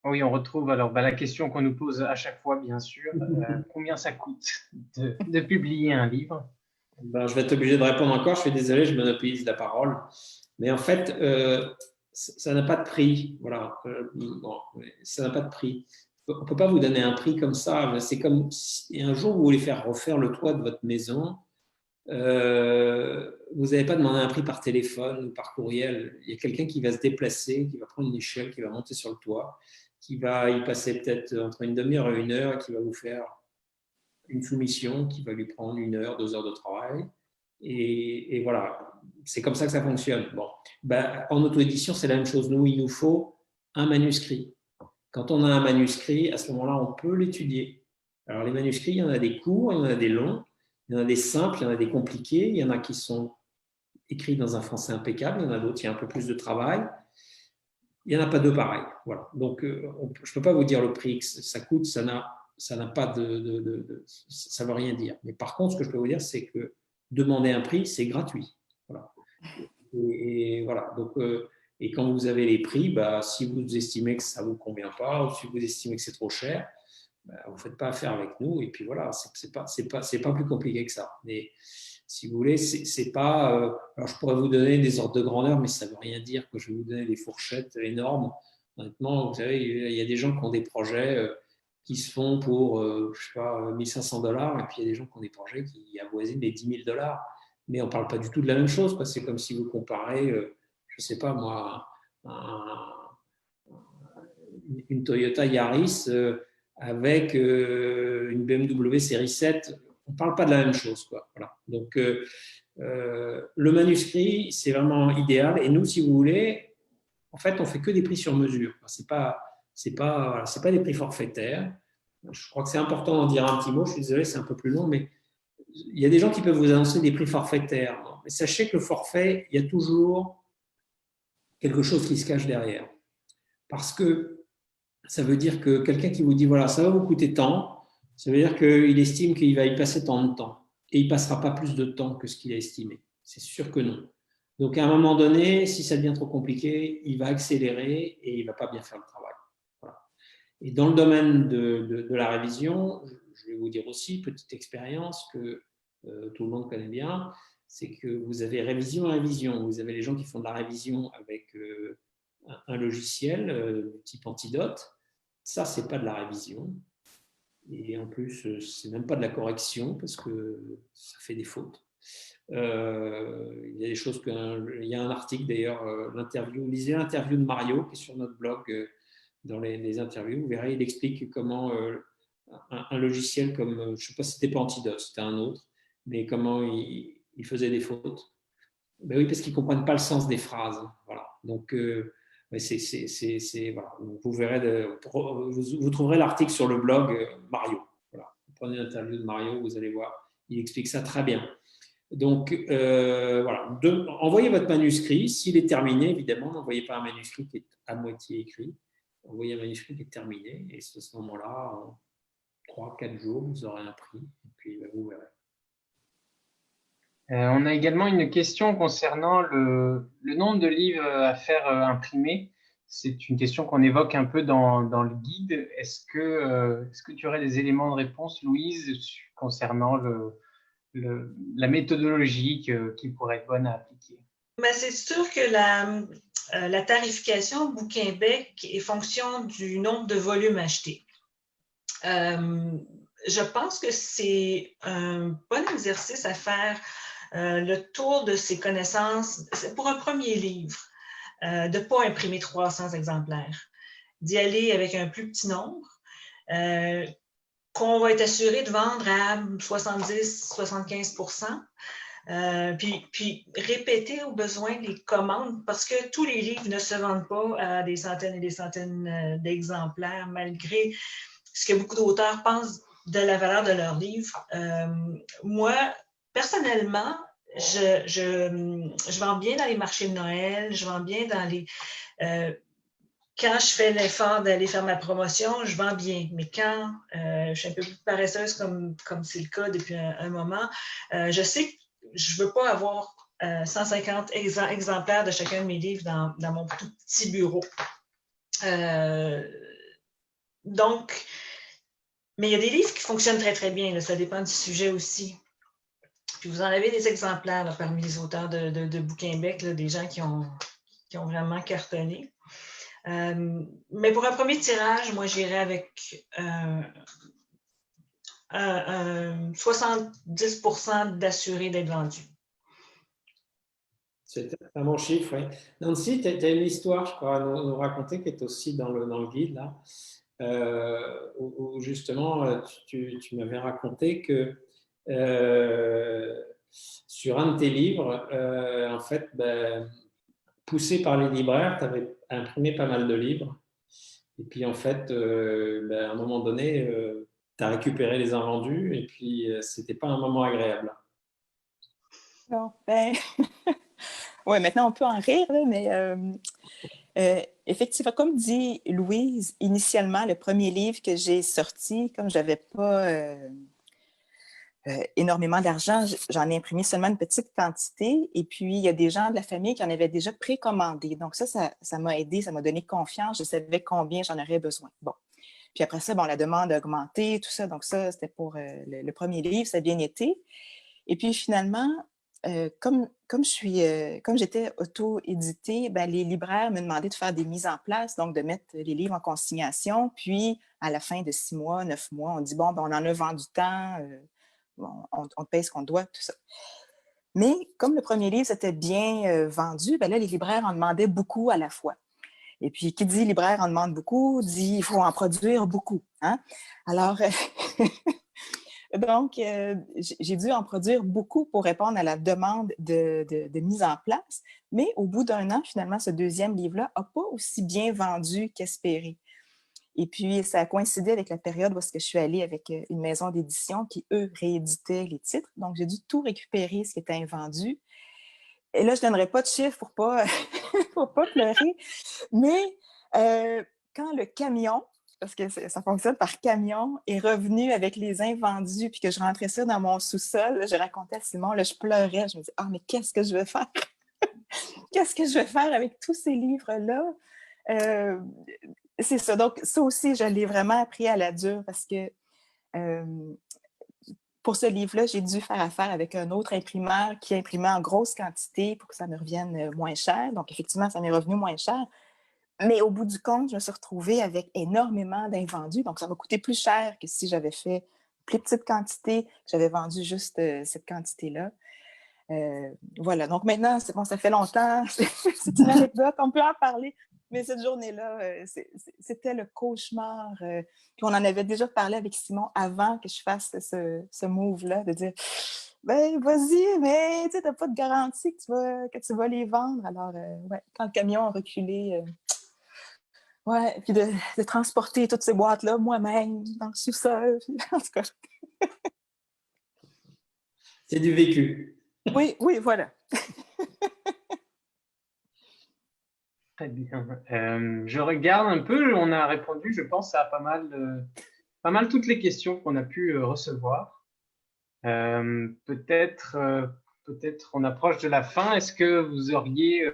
Oui, on retrouve alors la question qu'on nous pose à chaque fois, bien sûr. Combien ça coûte de publier un livre? Ben, je vais être obligé de répondre encore. Je suis désolé, je monopolise la parole. Mais en fait, ça n'a pas de prix. Voilà. Bon, ça n'a pas de prix. On ne peut pas vous donner un prix comme ça. C'est comme si un jour vous voulez faire refaire le toit de votre maison. Vous n'allez pas demander un prix par téléphone ou par courriel. Il y a quelqu'un qui va se déplacer, qui va prendre une échelle, qui va monter sur le toit, qui va y passer peut-être entre une demi-heure et 1 heure, et qui va vous faire une soumission qui va lui prendre 1 heure, 2 heures de travail. Et voilà, c'est comme ça que ça fonctionne. Bon, ben, en auto-édition, c'est la même chose. Nous, il nous faut un manuscrit. Quand on a un manuscrit, à ce moment-là, on peut l'étudier. Alors, les manuscrits, il y en a des courts, il y en a des longs, il y en a des simples, il y en a des compliqués, il y en a qui sont écrits dans un français impeccable, il y en a d'autres, il y a un peu plus de travail. Il n'y en a pas 2 pareils. Voilà. Donc, je ne peux pas vous dire le prix que ça coûte, ça n'a pas ça ne veut rien dire. Mais par contre, ce que je peux vous dire, c'est que demander un prix, c'est gratuit. Voilà. Et voilà. Donc, et quand vous avez les prix, bah, si vous estimez que ça ne vous convient pas, ou si vous estimez que c'est trop cher, bah, vous ne faites pas affaire avec nous. Et puis voilà, c'est pas plus compliqué que ça. Mais si vous voulez, c'est pas. Alors, je pourrais vous donner des ordres de grandeur, mais ça ne veut rien dire que je vais vous donner des fourchettes énormes. Honnêtement, vous savez, il y a des gens qui ont des projets qui se font pour, je sais pas, 1 500 $, et puis il y a des gens qui ont des projets qui avoisinent les 10 000 $. Mais on ne parle pas du tout de la même chose. C'est comme si vous comparez, je ne sais pas moi, une Toyota Yaris avec une BMW série 7. On ne parle pas de la même chose, quoi. Voilà. Donc, le manuscrit, c'est vraiment idéal. Et nous, si vous voulez, en fait, on fait que des prix sur mesure. C'est pas des prix forfaitaires. Je crois que c'est important d'en dire un petit mot. Je suis désolé, c'est un peu plus long, mais il y a des gens qui peuvent vous annoncer des prix forfaitaires. Mais sachez que le forfait, il y a toujours quelque chose qui se cache derrière. Parce que ça veut dire que quelqu'un qui vous dit, voilà, ça va vous coûter tant, ça veut dire qu'il estime qu'il va y passer tant de temps. Et il ne passera pas plus de temps que ce qu'il a estimé. C'est sûr que non. Donc, à un moment donné, si ça devient trop compliqué, il va accélérer et il ne va pas bien faire le travail. Voilà. Et dans le domaine de la révision, je vais vous dire aussi, petite expérience que tout le monde connaît bien, c'est que vous avez révision et révision. Vous avez les gens qui font de la révision avec un logiciel du type Antidote. Ça, c'est pas de la révision. Et en plus, c'est même pas de la correction parce que ça fait des fautes. Il y a des choses il y a un article d'ailleurs, lisez l'interview de Mario qui est sur notre blog dans les interviews. Vous verrez, il explique comment un logiciel comme, je ne sais pas si c'était pas Antidote, c'était un autre, mais comment il faisait des fautes. Ben oui, parce qu'ils ne comprennent pas le sens des phrases. Voilà. Donc, voilà. Donc, vous verrez, vous trouverez l'article sur le blog Mario. Voilà. Vous prenez l'interview de Mario, vous allez voir, il explique ça très bien. Donc, voilà. Envoyez votre manuscrit. S'il est terminé, évidemment, n'envoyez pas un manuscrit qui est à moitié écrit. Envoyez un manuscrit qui est terminé. Et à ce moment-là, en 3-4 jours, vous aurez un prix. Et puis, vous verrez. On a également une question concernant le nombre de livres à faire imprimer. C'est une question qu'on évoque un peu dans le guide. Est-ce que tu aurais des éléments de réponse, Louise, concernant la méthodologie qui pourrait être bonne à appliquer? Ben, c'est sûr que la tarification Bouquin-Bec est fonction du nombre de volumes achetés. Je pense que c'est un bon exercice à faire le tour de ses connaissances pour un premier livre, de ne pas imprimer 300 exemplaires, d'y aller avec un plus petit nombre, qu'on va être assuré de vendre à 70-75%. Puis répéter au besoin les commandes, parce que tous les livres ne se vendent pas à des centaines et des centaines d'exemplaires, malgré ce que beaucoup d'auteurs pensent de la valeur de leurs livres. Moi, personnellement, je vends bien dans les marchés de Noël, je vends bien dans les... quand je fais l'effort d'aller faire ma promotion, je vends bien. Mais quand je suis un peu plus paresseuse, comme c'est le cas depuis un moment, je sais que je ne veux pas avoir 150 exemplaires de chacun de mes livres dans mon tout petit bureau. Donc, mais il y a des livres qui fonctionnent très, très bien. Là, ça dépend du sujet aussi. Puis vous en avez des exemplaires là, parmi les auteurs de Bouquin-Bec, des gens qui ont vraiment cartonné. Mais pour un premier tirage, moi, j'irais avec 70% d'assurés d'être vendus. C'est un bon chiffre, oui. Nancy, tu as une histoire, je crois, à nous raconter qui est aussi dans le guide, là, où justement, tu m'avais raconté que sur un de tes livres, en fait, poussé par les libraires, tu avais imprimé pas mal de livres. Et puis, en fait, à un moment donné, tu as récupéré les invendus et puis c'était pas un moment agréable. Non, oui, maintenant on peut en rire, là, mais effectivement, comme dit Louise, initialement, le premier livre que j'ai sorti, comme je n'avais pas énormément d'argent, j'en ai imprimé seulement une petite quantité. Et puis, il y a des gens de la famille qui en avaient déjà précommandé. Donc ça m'a aidé, ça m'a donné confiance. Je savais combien j'en aurais besoin. Bon. Puis après ça, bon, la demande a augmenté, tout ça. Donc ça, c'était pour le premier livre, ça a bien été. Et puis finalement, comme j'étais auto-éditée, les libraires me demandaient de faire des mises en place, donc de mettre les livres en consignation. Puis, à la fin de 6 mois, 9 mois, on dit, bon, on en a vendu tant, on paye ce qu'on doit, tout ça. Mais comme le premier livre s'était bien vendu, là, les libraires en demandaient beaucoup à la fois. Et puis, qui dit libraire en demande beaucoup, dit il faut en produire beaucoup. Hein? Alors, donc, j'ai dû en produire beaucoup pour répondre à la demande de mise en place. Mais au bout d'un an, finalement, ce deuxième livre-là n'a pas aussi bien vendu qu'espéré. Et puis, ça a coïncidé avec la période où je suis allée avec une maison d'édition qui, eux, rééditaient les titres. Donc, j'ai dû tout récupérer, ce qui était invendu. Et là, je ne donnerai pas de chiffres pour pas, pour pas pleurer. Mais quand le camion, parce que ça fonctionne par camion, est revenu avec les invendus, puis que je rentrais ça dans mon sous-sol, je racontais à Simon, là, je pleurais. Je me disais, mais qu'est-ce que je vais faire? Qu'est-ce que je vais faire avec tous ces livres-là? C'est ça. Donc, ça aussi, je l'ai vraiment appris à la dure parce que pour ce livre-là, j'ai dû faire affaire avec un autre imprimeur qui imprimait en grosse quantité pour que ça me revienne moins cher. Donc, effectivement, ça m'est revenu moins cher. Mais au bout du compte, je me suis retrouvée avec énormément d'invendus. Donc, ça m'a coûté plus cher que si j'avais fait plus petite quantité, que j'avais vendu juste cette quantité-là. Voilà. Donc, maintenant, c'est bon, ça fait longtemps. C'est une anecdote, on peut en parler. Mais cette journée-là, c'était le cauchemar. Puis on en avait déjà parlé avec Simon avant que je fasse ce move-là, de dire ben vas-y, mais tu n'as pas de garantie que tu vas les vendre. Alors, ouais, quand le camion a reculé, ouais, puis de transporter toutes ces boîtes-là moi-même dans le sous-sol. En tout cas. C'est du vécu. Oui, oui, voilà. Très bien. Je regarde un peu, on a répondu, je pense, à pas mal toutes les questions qu'on a pu recevoir. Peut-être on approche de la fin. Est-ce que vous auriez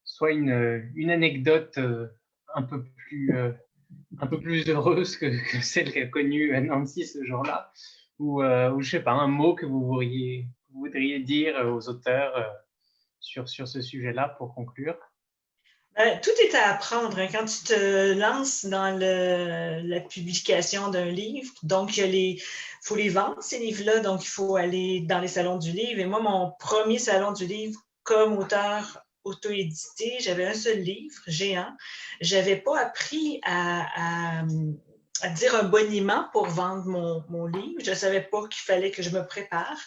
soit une anecdote un peu plus heureuse que celle qu'a connue Nancy ce jour-là, ou je sais pas, un mot que vous voudriez dire aux auteurs sur ce sujet-là pour conclure? Tout est à apprendre hein, quand tu te lances dans la publication d'un livre. Donc, faut les vendre, ces livres-là. Donc, il faut aller dans les salons du livre. Et moi, mon premier salon du livre comme auteur auto-édité, j'avais un seul livre, géant. J'avais pas appris à dire un boniment pour vendre mon livre. Je ne savais pas qu'il fallait que je me prépare.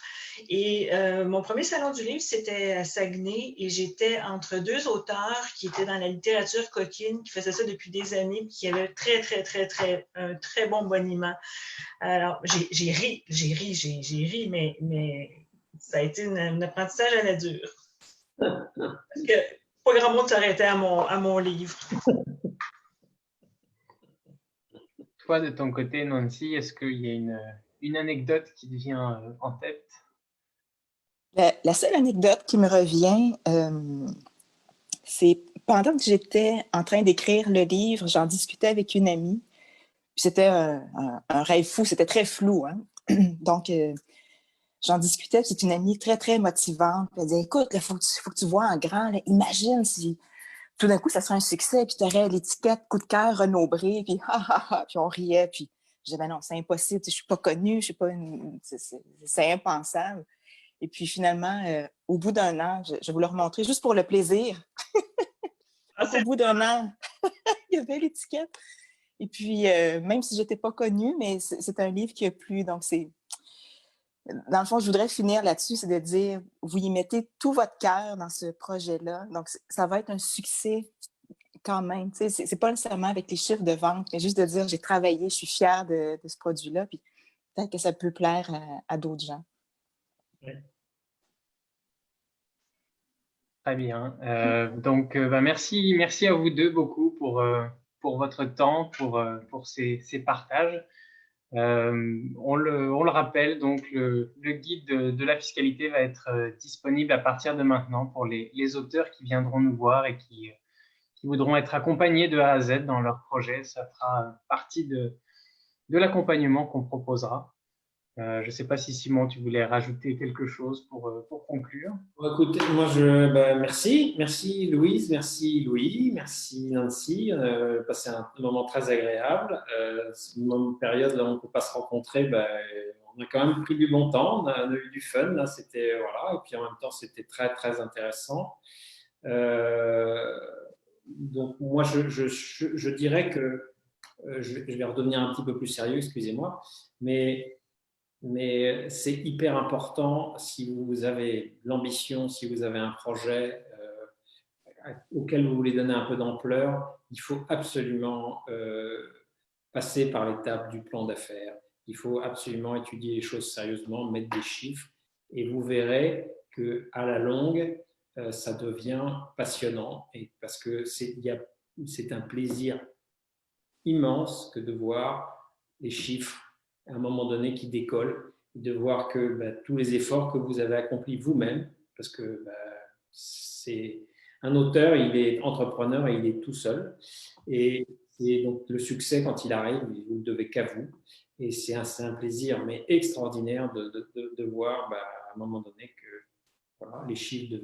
Et mon premier salon du livre, c'était à Saguenay et j'étais entre deux auteurs qui étaient dans la littérature coquine, qui faisaient ça depuis des années, qui avaient un très bon boniment. Alors, j'ai ri, mais ça a été un apprentissage à la dure. Parce que pas grand monde s'arrêtait à mon livre. Toi, de ton côté, Nancy, est-ce qu'il y a une anecdote qui te vient en tête? La seule anecdote qui me revient, c'est pendant que j'étais en train d'écrire le livre, j'en discutais avec une amie. C'était un rêve fou, c'était très flou. Hein? Donc, j'en discutais, c'est une amie très, très motivante. Elle disait, écoute, il faut que tu vois en grand, là, imagine si tout d'un coup, ça serait un succès, puis tu aurais l'étiquette coup de cœur Renaud-Bré, puis puis on riait, puis je disais, ben non, c'est impossible, je ne suis pas connue, je suis pas c'est impensable. Et puis finalement, au bout d'un an, je vais vous le remontrer juste pour le plaisir. Au bout d'un an, il y avait l'étiquette. Et puis, même si je n'étais pas connue, mais c'est un livre qui a plu. Donc, dans le fond, je voudrais finir là-dessus, c'est de dire, vous y mettez tout votre cœur dans ce projet-là. Donc, ça va être un succès quand même. Tu sais, c'est pas nécessairement avec les chiffres de vente, mais juste de dire, j'ai travaillé, je suis fière de ce produit-là, puis peut-être que ça peut plaire à d'autres gens. Oui. Très bien. Donc, merci à vous deux beaucoup pour votre temps, pour ces partages. On le rappelle, donc le guide de la fiscalité va être disponible à partir de maintenant pour les auteurs qui viendront nous voir et qui voudront être accompagnés de A à Z dans leur projet. Ça fera partie de l'accompagnement qu'on proposera. Je ne sais pas si Simon, tu voulais rajouter quelque chose pour conclure. Écoutez, moi, merci Louise, merci Louis, merci Nancy. On a passé un moment très agréable. C'est une période là où on ne peut pas se rencontrer. On a quand même pris du bon temps, on a eu du fun. Là, voilà, et puis en même temps, c'était très très intéressant. Donc moi, je dirais que je vais redevenir un petit peu plus sérieux, excusez-moi, mais c'est hyper important si vous avez l'ambition, si vous avez un projet auquel vous voulez donner un peu d'ampleur, il faut absolument passer par l'étape du plan d'affaires. Il faut absolument étudier les choses sérieusement, mettre des chiffres et vous verrez qu'à la longue, ça devient passionnant et parce que c'est un plaisir immense que de voir les chiffres à un moment donné qui décollent, de voir que tous les efforts que vous avez accomplis vous-même, parce que c'est un auteur, il est entrepreneur et il est tout seul. Et donc le succès, quand il arrive, vous ne le devez qu'à vous. Et c'est un plaisir, mais extraordinaire de voir à un moment donné que voilà, les chiffres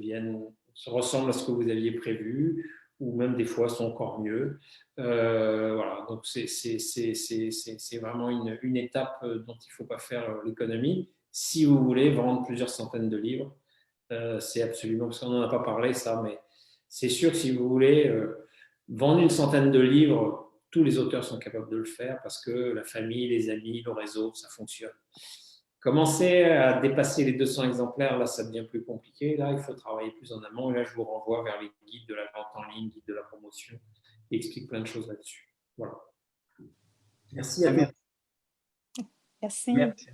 se ressemblent à ce que vous aviez prévu, ou même des fois sont encore mieux. Voilà, donc c'est vraiment une étape dont il ne faut pas faire l'économie. Si vous voulez vendre plusieurs centaines de livres, c'est absolument, parce qu'on n'en a pas parlé ça, mais c'est sûr que si vous voulez vendre une centaine de livres, tous les auteurs sont capables de le faire parce que la famille, les amis, le réseau, ça fonctionne. Commencer à dépasser les 200 exemplaires, là, ça devient plus compliqué. Là, il faut travailler plus en amont. Et là, je vous renvoie vers les guides de la vente en ligne, guides de la promotion, qui expliquent plein de choses là-dessus. Voilà. Merci à vous. Merci. Merci.